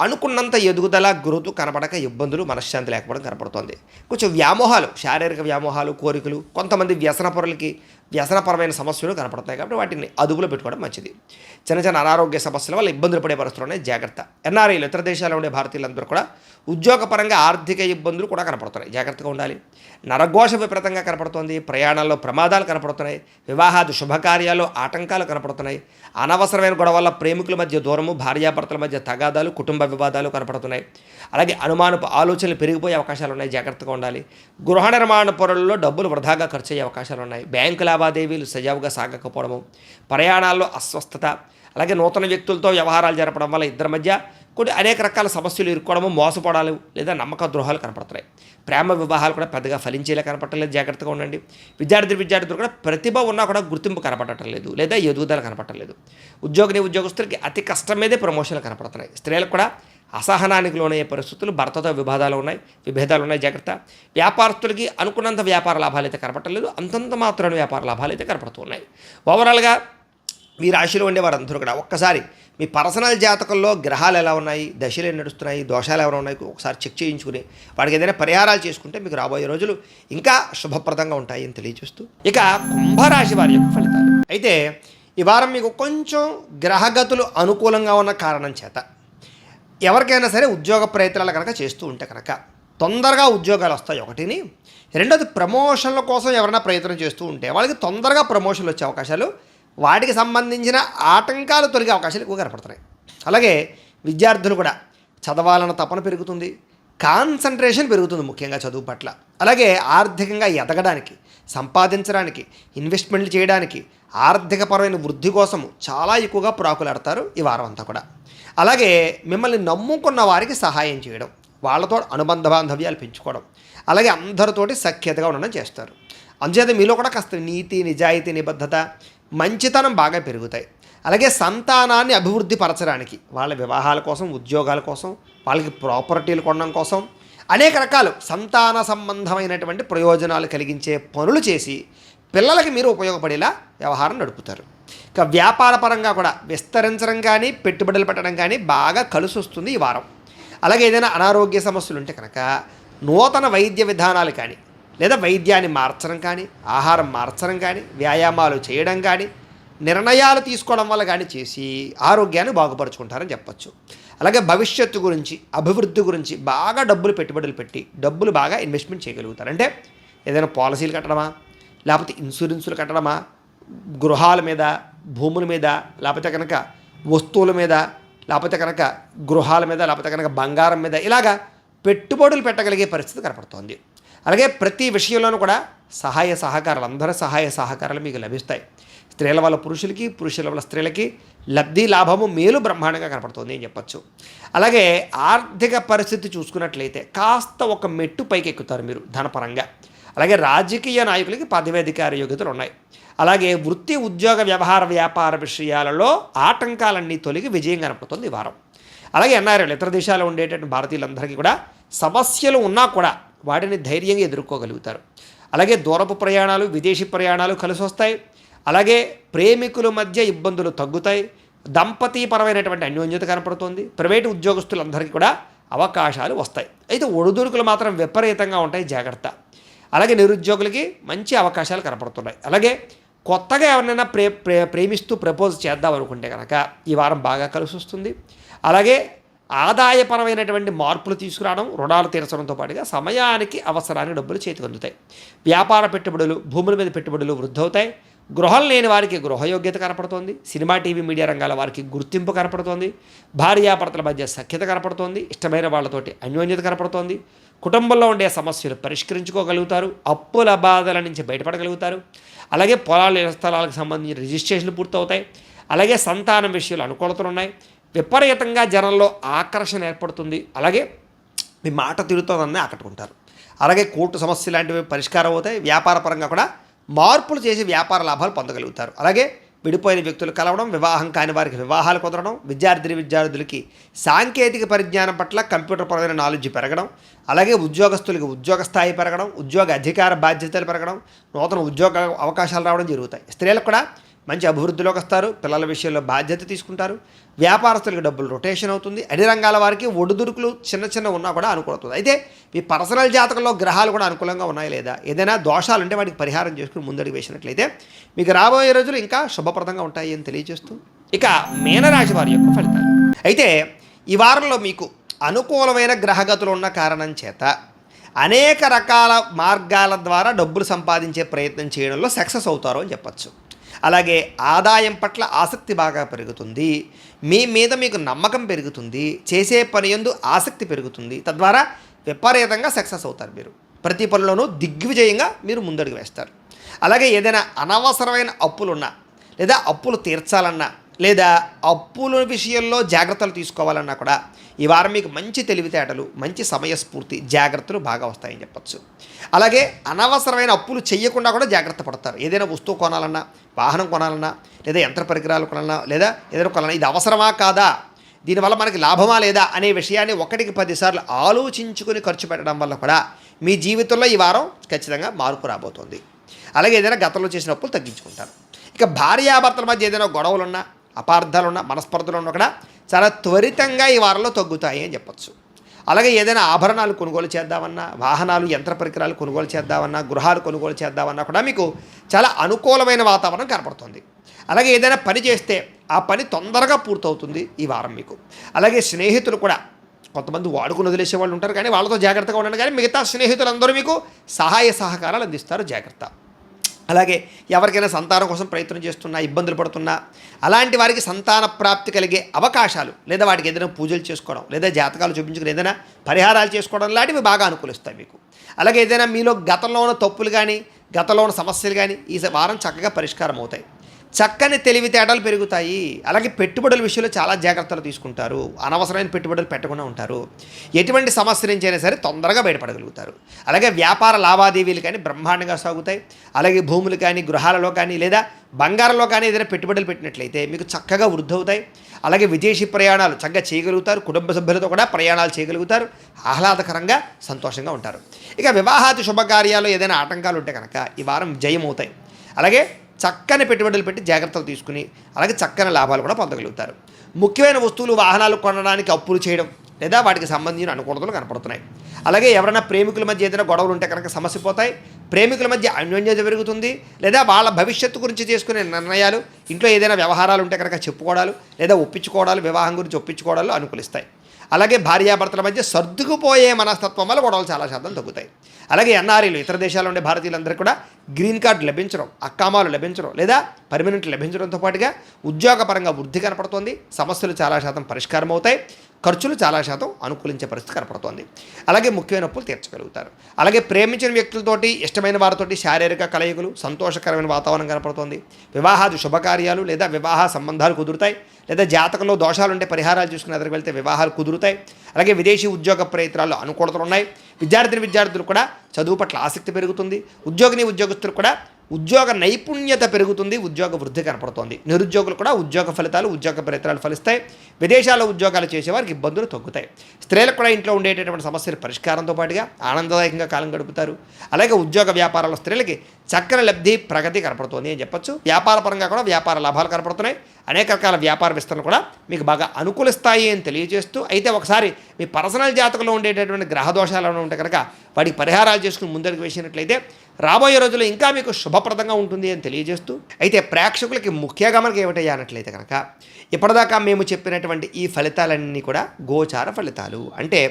అనుకున్నంత ఎదుగుదల, గ్రోత్ కనపడక ఇబ్బందులు, మనశ్శాంతి లేకపోవడం కనపడుతోంది. కొంచెం వ్యామోహాలు, శారీరక వ్యామోహాలు, కోరికలు, కొంతమంది వ్యసనపరమైన సమస్యలు కనపడతాయి కాబట్టి వాటిని అదుపులో పెట్టుకోవడం మంచిది. చిన్న చిన్న అనారోగ్య సమస్యల వల్ల ఇబ్బందులు పడే పరిస్థితులు ఉన్నాయి. జాగ్రత్త. ఎన్ఆర్ఐలు, ఇతర దేశాల్లో ఉండే భారతీయులందరూ కూడా ఉద్యోగపరంగా ఆర్థిక ఇబ్బందులు కూడా కనపడుతున్నాయి. జాగ్రత్తగా ఉండాలి. నరఘోష విపరీతంగా కనపడుతోంది. ప్రయాణాల్లో ప్రమాదాలు కనపడుతున్నాయి. వివాహాది శుభకార్యాల్లో ఆటంకాలు కనపడుతున్నాయి. అనవసరమైన గొడవ వల్ల ప్రేమికుల మధ్య దూరము, భార్యాభర్తల మధ్య తగాదాలు, కుటుంబ వివాదాలు కనపడుతున్నాయి. అలాగే అనుమానపు ఆలోచనలు పెరిగిపోయే అవకాశాలు ఉన్నాయి. జాగ్రత్తగా ఉండాలి. గృహ నిర్మాణ పనుల్లో డబ్బులు వృధాగా ఖర్చు అయ్యే అవకాశాలు ఉన్నాయి. బ్యాంకు లావాదేవీలు సజావుగా సాగకపోవడము, ప్రయాణాల్లో అస్వస్థత, అలాగే నూతన వ్యక్తులతో వ్యవహారాలు జరపడం వల్ల ఇద్దరి మధ్య కొన్ని అనేక రకాల సమస్యలు ఇరుక్కోవడము, మోసపోవడాలు లేదా నమ్మక ద్రోహాలు కనపడుతున్నాయి. ప్రేమ వివాహాలు కూడా పెద్దగా ఫలించేలా కనపడలేదు. జాగ్రత్తగా ఉండండి. విద్యార్థులు కూడా ప్రతిభ ఉన్నా కూడా గుర్తింపు కనపడటం లేదు లేదా ఎదుగుదల కనపడటం లేదు. ఉద్యోగస్తులకి అతి కష్టం మీదే ప్రమోషన్లు కనపడుతున్నాయి. స్త్రీలకు కూడా అసహనానికి లోనయ్యే పరిస్థితులు, భర్తతో విభేదాలు ఉన్నాయి. జాగ్రత్త. వ్యాపారస్తులకి అనుకున్నంత వ్యాపార లాభాలు అయితే కనపడటం లేదు. అంతంత మాత్రమే వ్యాపార లాభాలు అయితే కనపడుతున్నాయి. ఓవరాల్గా మీ రాశిలో ఉండే వారందరూ కూడా ఒక్కసారి మీ పర్సనల్ జాతకంలో గ్రహాలు ఎలా ఉన్నాయి, దశలు ఏం నడుస్తున్నాయి, దోషాలు ఎవరు ఉన్నాయి ఒకసారి చెక్ చేయించుకుని వాటికి ఏదైనా పరిహారాలు చేసుకుంటే మీకు రాబోయే రోజులు ఇంకా శుభప్రదంగా ఉంటాయి అని తెలియజేస్తూ, ఇక కుంభరాశి వారి యొక్క ఫలితాలు. అయితే ఈ వారం మీకు కొంచెం గ్రహగతులు అనుకూలంగా ఉన్న కారణం చేత ఎవరికైనా సరే ఉద్యోగ ప్రయత్నాలు కనుక చేస్తూ ఉంటే కనుక తొందరగా ఉద్యోగాలు వస్తాయి. ఒకటిని. రెండోది, ప్రమోషన్ల కోసం ఎవరైనా ప్రయత్నం చేస్తూ ఉంటే వాళ్ళకి తొందరగా ప్రమోషన్లు వచ్చే అవకాశాలు, వాటికి సంబంధించిన ఆటంకాలు తొలగే అవకాశాలు ఎక్కువ కనపడుతున్నాయి. అలాగే విద్యార్థులు కూడా చదవాలన్న తపన పెరుగుతుంది, కాన్సన్ట్రేషన్ పెరుగుతుంది ముఖ్యంగా చదువు పట్ల. అలాగే ఆర్థికంగా ఎదగడానికి, సంపాదించడానికి, ఇన్వెస్ట్మెంట్లు చేయడానికి, ఆర్థికపరమైన వృద్ధి కోసము చాలా ఎక్కువగా ప్రాకులాడతారు ఈ వారం అంతా కూడా. అలాగే మిమ్మల్ని నమ్ముకున్న వారికి సహాయం చేయడం, వాళ్ళతో అనుబంధ బాంధవ్యాలు పెంచుకోవడం, అలాగే అందరితోటి సఖ్యతగా ఉండడం చేస్తారు. అందుచేత మీలో కూడా కాస్త నీతి, నిజాయితీ, నిబద్ధత, మంచితనం బాగా పెరుగుతాయి. అలాగే సంతానాన్ని అభివృద్ధి పరచడానికి, వాళ్ళ వివాహాల కోసం, ఉద్యోగాల కోసం, వాళ్ళకి ప్రాపర్టీలు కొనడం కోసం అనేక రకాలు సంతాన సంబంధమైనటువంటి ప్రయోజనాలు కలిగించే పనులు చేసి పిల్లలకి మీరు ఉపయోగపడేలా వ్యవహారం నడుపుతారు. ఇక వ్యాపార పరంగా కూడా విస్తరించడం కానీ, పెట్టుబడులు పెట్టడం కానీ బాగా కలిసి వస్తుంది ఈ వారం. అలాగే ఏదైనా అనారోగ్య సమస్యలు ఉంటే కనుక నూతన వైద్య విధానాలు కానీ, లేదా వైద్యాన్ని మార్చడం కానీ, ఆహారం మార్చడం కానీ, వ్యాయామాలు చేయడం కానీ, నిర్ణయాలు తీసుకోవడం వల్ల కానీ చేసి ఆరోగ్యాన్ని బాగుపరుచుకుంటారని చెప్పచ్చు. అలాగే భవిష్యత్తు గురించి, అభివృద్ధి గురించి బాగా పెట్టుబడులు పెట్టి డబ్బులు బాగా ఇన్వెస్ట్మెంట్ చేయగలుగుతారు. అంటే ఏదైనా పాలసీలు కట్టడమా, లేకపోతే ఇన్సూరెన్సులు కట్టడమా, గృహాల మీద, భూముల మీద, లేకపోతే కనుక వస్తువుల మీద, లేకపోతే కనుక గృహాల మీద, లేకపోతే కనుక బంగారం మీద, ఇలాగా పెట్టుబడులు పెట్టగలిగే పరిస్థితి కనపడుతోంది. అలాగే ప్రతి విషయంలోనూ కూడా సహాయ సహకారాలు, అందరి సహాయ సహకారాలు మీకు లభిస్తాయి. స్త్రీల వల్ల పురుషులకి, పురుషుల వల్ల స్త్రీలకి లబ్ధి, లాభము, మేలు బ్రహ్మాండంగా కనపడుతుంది అని చెప్పచ్చు. అలాగే ఆర్థిక పరిస్థితి చూసుకున్నట్లయితే కాస్త ఒక మెట్టు పైకి ఎక్కుతారు మీరు ధనపరంగా. అలాగే రాజకీయ నాయకులకి పదవీధికార యోగ్యతలు ఉన్నాయి. అలాగే వృత్తి, ఉద్యోగ, వ్యవహార, వ్యాపార విషయాలలో ఆటంకాలన్నీ తొలగి విజయం కనపడుతుంది ఈ వారం. అలాగే ఎన్ఆర్ఐలు, ఇతర దేశాల్లో ఉండేటటువంటి భారతీయులందరికీ కూడా సమస్యలు ఉన్నా కూడా వాటిని ధైర్యంగా ఎదుర్కోగలుగుతారు. అలాగే దూరపు ప్రయాణాలు, విదేశీ ప్రయాణాలు కలిసి వస్తాయి. అలాగే ప్రేమికుల మధ్య ఇబ్బందులు తగ్గుతాయి. దంపతీపరమైనటువంటి అన్యోన్యత కనపడుతుంది. ప్రైవేటు ఉద్యోగస్తులందరికీ కూడా అవకాశాలు వస్తాయి. అయితే ఒడిదుడుకులు మాత్రం విపరీతంగా ఉంటాయి, జాగ్రత్త. అలాగే నిరుద్యోగులకి మంచి అవకాశాలు కనపడుతున్నాయి. అలాగే కొత్తగా ఎవరినైనా ప్రేమిస్తూ ప్రపోజ్ చేద్దాం అనుకుంటే కనుక ఈ వారం బాగా కలిసి వస్తుంది. అలాగే ఆదాయపరమైనటువంటి మార్పులు తీసుకురావడం, రుణాలు తీర్చడంతో పాటుగా సమయానికి అవసరానికి డబ్బులు చేతికి అందుతాయి. వ్యాపార పెట్టుబడులు, భూముల మీద పెట్టుబడులు వృద్ధవుతాయి. గృహం లేని వారికి గృహయోగ్యత కనపడుతోంది. సినిమా, టీవీ, మీడియా రంగాల వారికి గుర్తింపు కనపడుతోంది. భార్యాభర్తల మధ్య సఖ్యత కనపడుతోంది. ఇష్టమైన వాళ్ళతోటి అన్యోన్యత కనపడుతోంది. కుటుంబంలో ఉండే సమస్యలు పరిష్కరించుకోగలుగుతారు. అప్పుల బాధల నుంచి బయటపడగలుగుతారు. అలాగే పొలాల స్థలాలకు సంబంధించిన రిజిస్ట్రేషన్లు పూర్తవుతాయి. అలాగే సంతానం విషయాలు అనుకూలతలు ఉన్నాయి. విపరీతంగా జనంలో ఆకర్షణ ఏర్పడుతుంది. అలాగే మీ మాట తిరుగుతుందని ఆకట్టుకుంటారు. అలాగే కోర్టు సమస్యలు లాంటివి పరిష్కారం అవుతాయి. వ్యాపారపరంగా కూడా మార్పులు చేసి వ్యాపార లాభాలు పొందగలుగుతారు. అలాగే విడిపోయిన వ్యక్తులు కలవడం, వివాహం కాని వారికి వివాహాలు కుదరడం, విద్యార్థులకి సాంకేతిక పరిజ్ఞానం పట్ల కంప్యూటర్ పరమైన నాలెడ్జ్ పెరగడం, అలాగే ఉద్యోగస్తులకి ఉద్యోగ స్థాయి పెరగడం, ఉద్యోగ అధికార బాధ్యతలు పెరగడం, నూతన ఉద్యోగ అవకాశాలు రావడం జరుగుతాయి. స్త్రీలకు కూడా మంచి అభివృద్ధిలోకి వస్తారు. పిల్లల విషయంలో బాధ్యత తీసుకుంటారు. వ్యాపారస్తులకు డబ్బులు రొటేషన్ అవుతుంది. అన్ని రంగాల వారికి ఒడిదుడుకులు చిన్న ఉన్నా కూడా అనుకూలవుతుంది. అయితే మీ పర్సనల్ జాతకంలో గ్రహాలు కూడా అనుకూలంగా ఉన్నాయి లేదా, ఏదైనా దోషాలు ఉంటే వాటికి పరిహారం చేసుకుని ముందడుగు వేసినట్లయితే మీకు రాబోయే రోజులు ఇంకా శుభప్రదంగా ఉంటాయి అని తెలియజేస్తూ, ఇక మీనరాశి వారి యొక్క ఫలితాలు. అయితే ఈ వారంలో మీకు అనుకూలమైన గ్రహగతులు ఉన్న కారణం చేత అనేక రకాల మార్గాల ద్వారా డబ్బులు సంపాదించే ప్రయత్నం చేయడంలో సక్సెస్ అవుతారు అని చెప్పచ్చు. అలాగే ఆదాయం పట్ల ఆసక్తి బాగా పెరుగుతుంది. మీ మీద మీకు నమ్మకం పెరుగుతుంది. చేసే పని యందు ఆసక్తి పెరుగుతుంది. తద్వారా విపరీతంగా సక్సెస్ అవుతారు. మీరు ప్రతి పనిలోనూ దిగ్విజయంగా మీరు ముందడుగు వేస్తారు. అలాగే ఏదైనా అనవసరమైన అప్పులున్నా, లేదా అప్పులు తీర్చాలన్నా, లేదా అప్పుల విషయంలో జాగ్రత్తలు తీసుకోవాలన్నా కూడా ఈ వారం మీకు మంచి తెలివితేటలు, మంచి సమయస్ఫూర్తి, జాగ్రత్తలు బాగా వస్తాయని చెప్పచ్చు. అలాగే అనవసరమైన అప్పులు చేయకుండా కూడా జాగ్రత్త పడతారు. ఏదైనా వస్తువు కొనాలన్నా, వాహనం కొనాలన్నా, లేదా యంత్ర పరికరాలు కొనాలన్నా, లేదా ఏదైనా కొనాలన్నా ఇది అవసరమా కాదా, దీనివల్ల మనకి లాభమా లేదా అనే విషయాన్ని 1కి 10 సార్లు ఆలోచించుకుని ఖర్చు పెట్టడం వల్ల కూడా మీ జీవితంలో ఈ వారం ఖచ్చితంగా మార్పు రాబోతుంది. అలాగే ఏదైనా గతంలో చేసిన అప్పులు తగ్గించుకుంటారు. ఇక భార్యాభర్తల మధ్య ఏదైనా గొడవలున్నా, అపార్థాలున్నా, మనస్పర్ధలున్నా కూడా చాలా త్వరితంగా ఈ వారంలో తగ్గుతాయి అని చెప్పచ్చు. అలాగే ఏదైనా ఆభరణాలు కొనుగోలు చేద్దామన్నా, వాహనాలు, యంత్ర పరికరాలు కొనుగోలు చేద్దామన్నా, గృహాలు కొనుగోలు చేద్దామన్నా కూడా మీకు చాలా అనుకూలమైన వాతావరణం కనపడుతుంది. అలాగే ఏదైనా పని చేస్తే ఆ పని తొందరగా పూర్తవుతుంది ఈ వారం మీకు. అలాగే స్నేహితులు కూడా కొంతమంది వాడుకుని వదిలేసే వాళ్ళు ఉంటారు, కానీ వాళ్ళతో జాగ్రత్తగా ఉండండి. కానీ మిగతా స్నేహితులందరూ మీకు సహాయ సహకారాలు అందిస్తారు, జాగ్రత్త. అలాగే ఎవరికైనా సంతానం కోసం ప్రయత్నం చేస్తున్నా, ఇబ్బందులు పడుతున్నా, అలాంటి వారికి సంతాన ప్రాప్తి కలిగే అవకాశాలు, లేదా వాటికి ఏదైనా పూజలు చేసుకోవడం, లేదా జాతకాలు చూపించుకుని ఏదైనా పరిహారాలు చేసుకోవడం లాంటివి బాగా అనుకూలిస్తాయి మీకు. అలాగే ఏదైనా మీలో గతంలో ఉన్న తప్పులు కానీ, గతంలో ఉన్న సమస్యలు కానీ ఈ వారం చక్కగా పరిష్కారం అవుతాయి. చక్కని తెలివితేటలు పెరుగుతాయి. అలాగే పెట్టుబడుల విషయంలో చాలా జాగ్రత్తలు తీసుకుంటారు. అనవసరమైన పెట్టుబడులు పెట్టకుండా ఉంటారు. ఎటువంటి సమస్య నుంచి అయినా సరే తొందరగా బయటపడగలుగుతారు. అలాగే వ్యాపార లావాదేవీలు కానీ బ్రహ్మాండంగా సాగుతాయి. అలాగే భూములు కానీ, గృహాలలో కానీ, లేదా బంగారంలో కానీ ఏదైనా పెట్టుబడులు పెట్టినట్లయితే మీకు చక్కగా వృద్ధి అవుతాయి. అలాగే విదేశీ ప్రయాణాలు చక్కగా చేయగలుగుతారు. కుటుంబ సభ్యులతో కూడా ప్రయాణాలు చేయగలుగుతారు. ఆహ్లాదకరంగా, సంతోషంగా ఉంటారు. ఇక వివాహాది శుభకార్యాలు ఏదైనా ఆటంకాలు ఉంటే కనుక ఈ వారం జయం అవుతాయి. అలాగే చక్కని పెట్టుబడులు పెట్టి జాగ్రత్తలు తీసుకుని అలాగే చక్కని లాభాలు కూడా పొందగలుగుతారు. ముఖ్యమైన వస్తువులు వాహనాలు కొనడానికి అప్పులు చేయడం లేదా వాటికి సంబంధించిన అనుకూలతలు కనపడుతున్నాయి. అలాగే ఎవరైనా ప్రేమికుల మధ్య ఏదైనా గొడవలు ఉంటే కనుక సమస్య పోతాయి. ప్రేమికుల మధ్య అన్యోన్యత పెరుగుతుంది. లేదా వాళ్ళ భవిష్యత్తు గురించి చేసుకునే నిర్ణయాలు, ఇంట్లో ఏదైనా వ్యవహారాలు ఉంటే కనుక చెప్పుకోవడాలు లేదా ఒప్పించుకోవడాలు, వివాహం గురించి ఒప్పించుకోవడాలు అనుకూలిస్తాయి. అలాగే భార్యాభర్తల మధ్య సర్దుకుపోయే మనస్తత్వం వల్ల గొడవలు చాలా శాతం తగ్గుతాయి. అలాగే ఎన్ఆర్ఐలు, ఇతర దేశాల్లో ఉండే భారతీయులందరికీ కూడా గ్రీన్ కార్డు లభించడం, అక్కామాలు లభించడం లేదా పర్మనెంట్ లభించడంతో పాటుగా ఉద్యోగపరంగా వృద్ధి కనపడుతోంది. సమస్యలు చాలా శాతం పరిష్కారం అవుతాయి. ఖర్చులు చాలా శాతం అనుకూలించే పరిస్థితి కనపడుతోంది. అలాగే ముఖ్యమైన అప్పులు తీర్చగలుగుతారు. అలాగే ప్రేమించిన వ్యక్తులతోటి, ఇష్టమైన వారితోటి శారీరక కలయికలు, సంతోషకరమైన వాతావరణం కనపడుతోంది. వివాహాది శుభకార్యాలు లేదా వివాహ సంబంధాలు కుదురుతాయి. లేదా జాతకంలో దోషాలు ఉంటే పరిహారాలు చూసుకుని ఎదురుకు వెళ్తే వివాహాలు కుదురుతాయి. అలాగే విదేశీ ఉద్యోగ ప్రయత్నాల్లో అనుకూలతలు ఉన్నాయి. విద్యార్థులు కూడా చదువు పట్ల ఆసక్తి పెరుగుతుంది. ఉద్యోగస్తులు కూడా ఉద్యోగ నైపుణ్యత పెరుగుతుంది. ఉద్యోగ వృద్ధి కనపడుతోంది. నిరుద్యోగులు కూడా ఉద్యోగ ఫలితాలు, ఉద్యోగ ప్రయత్నాలు ఫలిస్తాయి. విదేశాల్లో ఉద్యోగాలు చేసేవారికి ఇబ్బందులు తగ్గుతాయి. స్త్రీలకు కూడా ఇంట్లో ఉండేటటువంటి సమస్యల పరిష్కారంతో పాటుగా ఆనందదాయకంగా కాలం గడుపుతారు. అలాగే ఉద్యోగ వ్యాపారాల స్త్రీలకి చక్కని లబ్ధి, ప్రగతి కనపడుతోంది అని చెప్పొచ్చు. వ్యాపార పరంగా కూడా వ్యాపార లాభాలు కనపడుతున్నాయి. అనేక రకాల వ్యాపార విస్తరణ కూడా మీకు బాగా అనుకూలిస్తాయి అని తెలియజేస్తూ, అయితే ఒకసారి మీ పర్సనల్ జాతకంలో ఉండేటటువంటి గ్రహ దోషాలు ఉంటే కనుక వాటికి పరిహారాలు చేసుకుని ముందరికి వేసినట్లయితే రాబోయే రోజుల్లో ఇంకా మీకు శుభప్రదంగా ఉంటుంది అని తెలియజేస్తూ, అయితే ప్రేక్షకులకి ముఖ్యంగా మనకి ఏమిటయ్యా అన్నట్లయితే కనుక ఇప్పటిదాకా మేము చెప్పినటువంటి ఈ ఫలితాలన్నీ కూడా గోచార ఫలితాలు. అంటే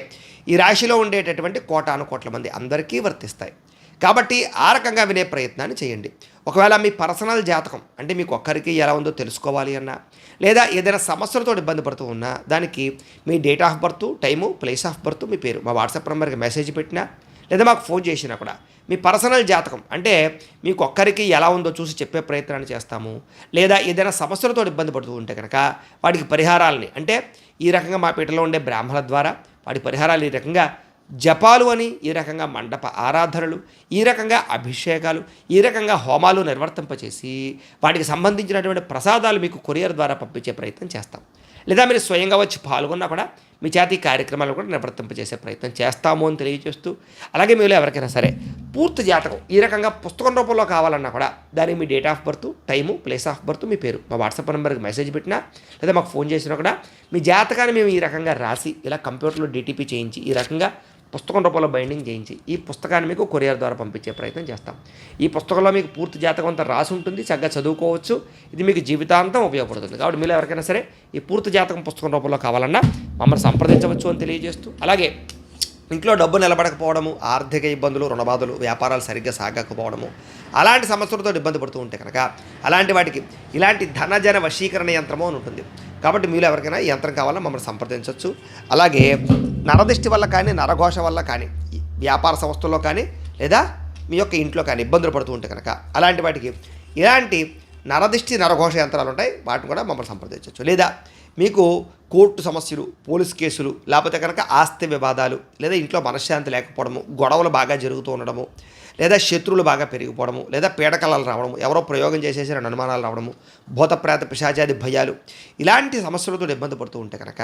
ఈ రాశిలో ఉండేటటువంటి కోటాను కోట్ల మంది అందరికీ వర్తిస్తాయి. కాబట్టి ఆ రకంగా వినే ప్రయత్నాన్ని చేయండి. ఒకవేళ మీ పర్సనల్ జాతకం అంటే మీకు ఒక్కరికి ఎలా ఉందో తెలుసుకోవాలి అన్నా, లేదా ఏదైనా సమస్యలతో ఇబ్బంది పడుతూ ఉన్నా, దానికి మీ date of birth, time, place of birth, మీ పేరు మా వాట్సాప్ నెంబర్కి మెసేజ్ పెట్టినా లేదా మాకు ఫోన్ చేసినా కూడా మీ పర్సనల్ జాతకం అంటే మీకు ఒక్కరికి ఎలా ఉందో చూసి చెప్పే ప్రయత్నాన్ని చేస్తాము. లేదా ఏదైనా సమస్యలతో ఇబ్బంది పడుతూ ఉంటే కనుక వాటికి పరిహారాలని అంటే ఈ రకంగా మా పీఠలో ఉండే బ్రాహ్మణుల ద్వారా వాటి పరిహారాలు ఈ రకంగా జపాలు అని, ఈ రకంగా మండప ఆరాధనలు, ఈ రకంగా అభిషేకాలు, ఈ రకంగా హోమాలు నిర్వర్తింపచేసి వాటికి సంబంధించినటువంటి ప్రసాదాలు మీకు కొరియర్ ద్వారా పంపించే ప్రయత్నం చేస్తాం. లేదా మీరు స్వయంగా వచ్చి పాల్గొన్నా కూడా మీ చేతి కార్యక్రమాలు కూడా నిర్వర్తింపజేసే ప్రయత్నం చేస్తాము అని తెలియజేస్తూ, అలాగే మీరు ఎవరికైనా సరే పూర్తి జాతకం ఈ రకంగా పుస్తకం రూపంలో కావాలన్నా కూడా దానికి మీ date of birth, time, place of birth, మీ పేరు మా వాట్సాప్ నెంబర్కి మెసేజ్ పెట్టినా లేదా మాకు ఫోన్ చేసినా కూడా మీ జాతకాన్ని మేము ఈ రకంగా రాసి ఇలా కంప్యూటర్లో డిటిపి చేయించి ఈ రకంగా పుస్తకం రూపంలో బైండింగ్ చేయించి ఈ పుస్తకాన్ని మీకు కొరియర్ ద్వారా పంపించే ప్రయత్నం చేస్తాం. ఈ పుస్తకంలో మీకు పూర్తి జాతకం అంతా రాసి ఉంటుంది, చక్కగా చదువుకోవచ్చు. ఇది మీకు జీవితాంతం ఉపయోగపడుతుంది. కాబట్టి మీరు ఎవరికైనా సరే ఈ పూర్తి జాతకం పుస్తకం రూపంలో కావాలన్నా మమ్మల్ని సంప్రదించవచ్చు అని తెలియజేస్తూ, అలాగే ఇంట్లో డబ్బు నిలబడకపోవడము, ఆర్థిక ఇబ్బందులు, రుణబాధలు, వ్యాపారాలు సరిగ్గా సాగకపోవడము, అలాంటి సమస్యలతో ఇబ్బంది పడుతూ ఉంటే కనుక అలాంటి వాటికి ఇలాంటి ధనజన వశీకరణ యంత్రము అని ఉంటుంది. కాబట్టి మీరు ఎవరికైనా ఈ యంత్రం కావాలన్నా మమ్మల్ని సంప్రదించవచ్చు. అలాగే నరదిష్టి వల్ల కానీ, నరఘోష వల్ల కానీ, వ్యాపార సంస్థల్లో కానీ లేదా మీ యొక్క ఇంట్లో కానీ ఇబ్బందులు పడుతూ ఉంటే కనుక అలాంటి వాటికి ఇలాంటి నరదిష్టి, నరఘోష యంత్రాలు ఉంటాయి. వాటిని కూడా మమ్మల్ని సంప్రదించవచ్చు. లేదా మీకు కోర్టు సమస్యలు, పోలీస్ కేసులు, లేకపోతే కనుక ఆస్తి వివాదాలు, లేదా ఇంట్లో మనశ్శాంతి లేకపోవడము, గొడవలు బాగా జరుగుతూ ఉండడము, లేదా శత్రువులు బాగా పెరిగిపోవడము, లేదా పీడకలలు రావడము, ఎవరో ప్రయోగం చేసేసిన అనుమానాలు రావడము, భూతప్రేత పిశాచాది భయాలు, ఇలాంటి సమస్యలతో ఇబ్బంది పడుతూ ఉంటే కనుక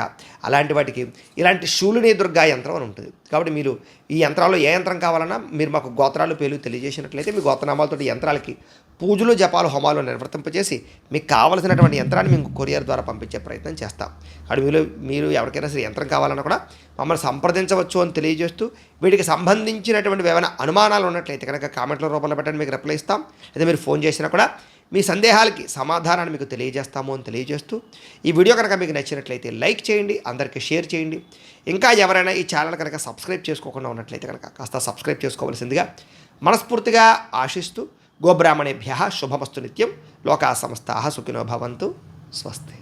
అలాంటి వాటికి ఇలాంటి శూలిని దుర్గా యంత్రం అని ఉంటుంది. కాబట్టి మీరు ఈ యంత్రాల్లో ఏ యంత్రం కావాలన్నా మీరు మాకు గోత్రాలు, పేర్లు తెలియజేసినట్లయితే మీ గోత్రనామాలతో యంత్రాలకి పూజలు, జపాలు, హోమాలు నిర్వర్తింపజేసి మీకు కావలసినటువంటి యంత్రాన్ని మేము కొరియర్ ద్వారా పంపించే ప్రయత్నం చేస్తాం. అక్కడ మీరు ఎవరికైనా సరే యంత్రం కావాలన్నా కూడా మమ్మల్ని సంప్రదించవచ్చు అని తెలియజేస్తూ, వీటికి సంబంధించినటువంటి ఏమైనా అనుమానాలు ఉన్నట్లయితే కనుక కామెంట్ల రూపంలో పెట్టండి, మీకు రిప్లై ఇస్తాం. లేదా మీరు ఫోన్ చేసినా కూడా మీ సందేహాలకి సమాధానాన్ని మీకు తెలియజేస్తాము అని తెలియజేస్తూ, ఈ వీడియో కనుక మీకు నచ్చినట్లయితే లైక్ చేయండి, అందరికీ షేర్ చేయండి. ఇంకా ఎవరైనా ఈ ఛానల్ కనుక సబ్స్క్రైబ్ చేసుకోకుండా ఉన్నట్లయితే కనుక కాస్త సబ్స్క్రైబ్ చేసుకోవాల్సిందిగా మనస్ఫూర్తిగా ఆశిస్తూ, గోబ్రాహ్మణేభ్యః శుభమస్తు నిత్యం, లోకా సమస్తాః సుఖినో భవంతు, స్వస్తి.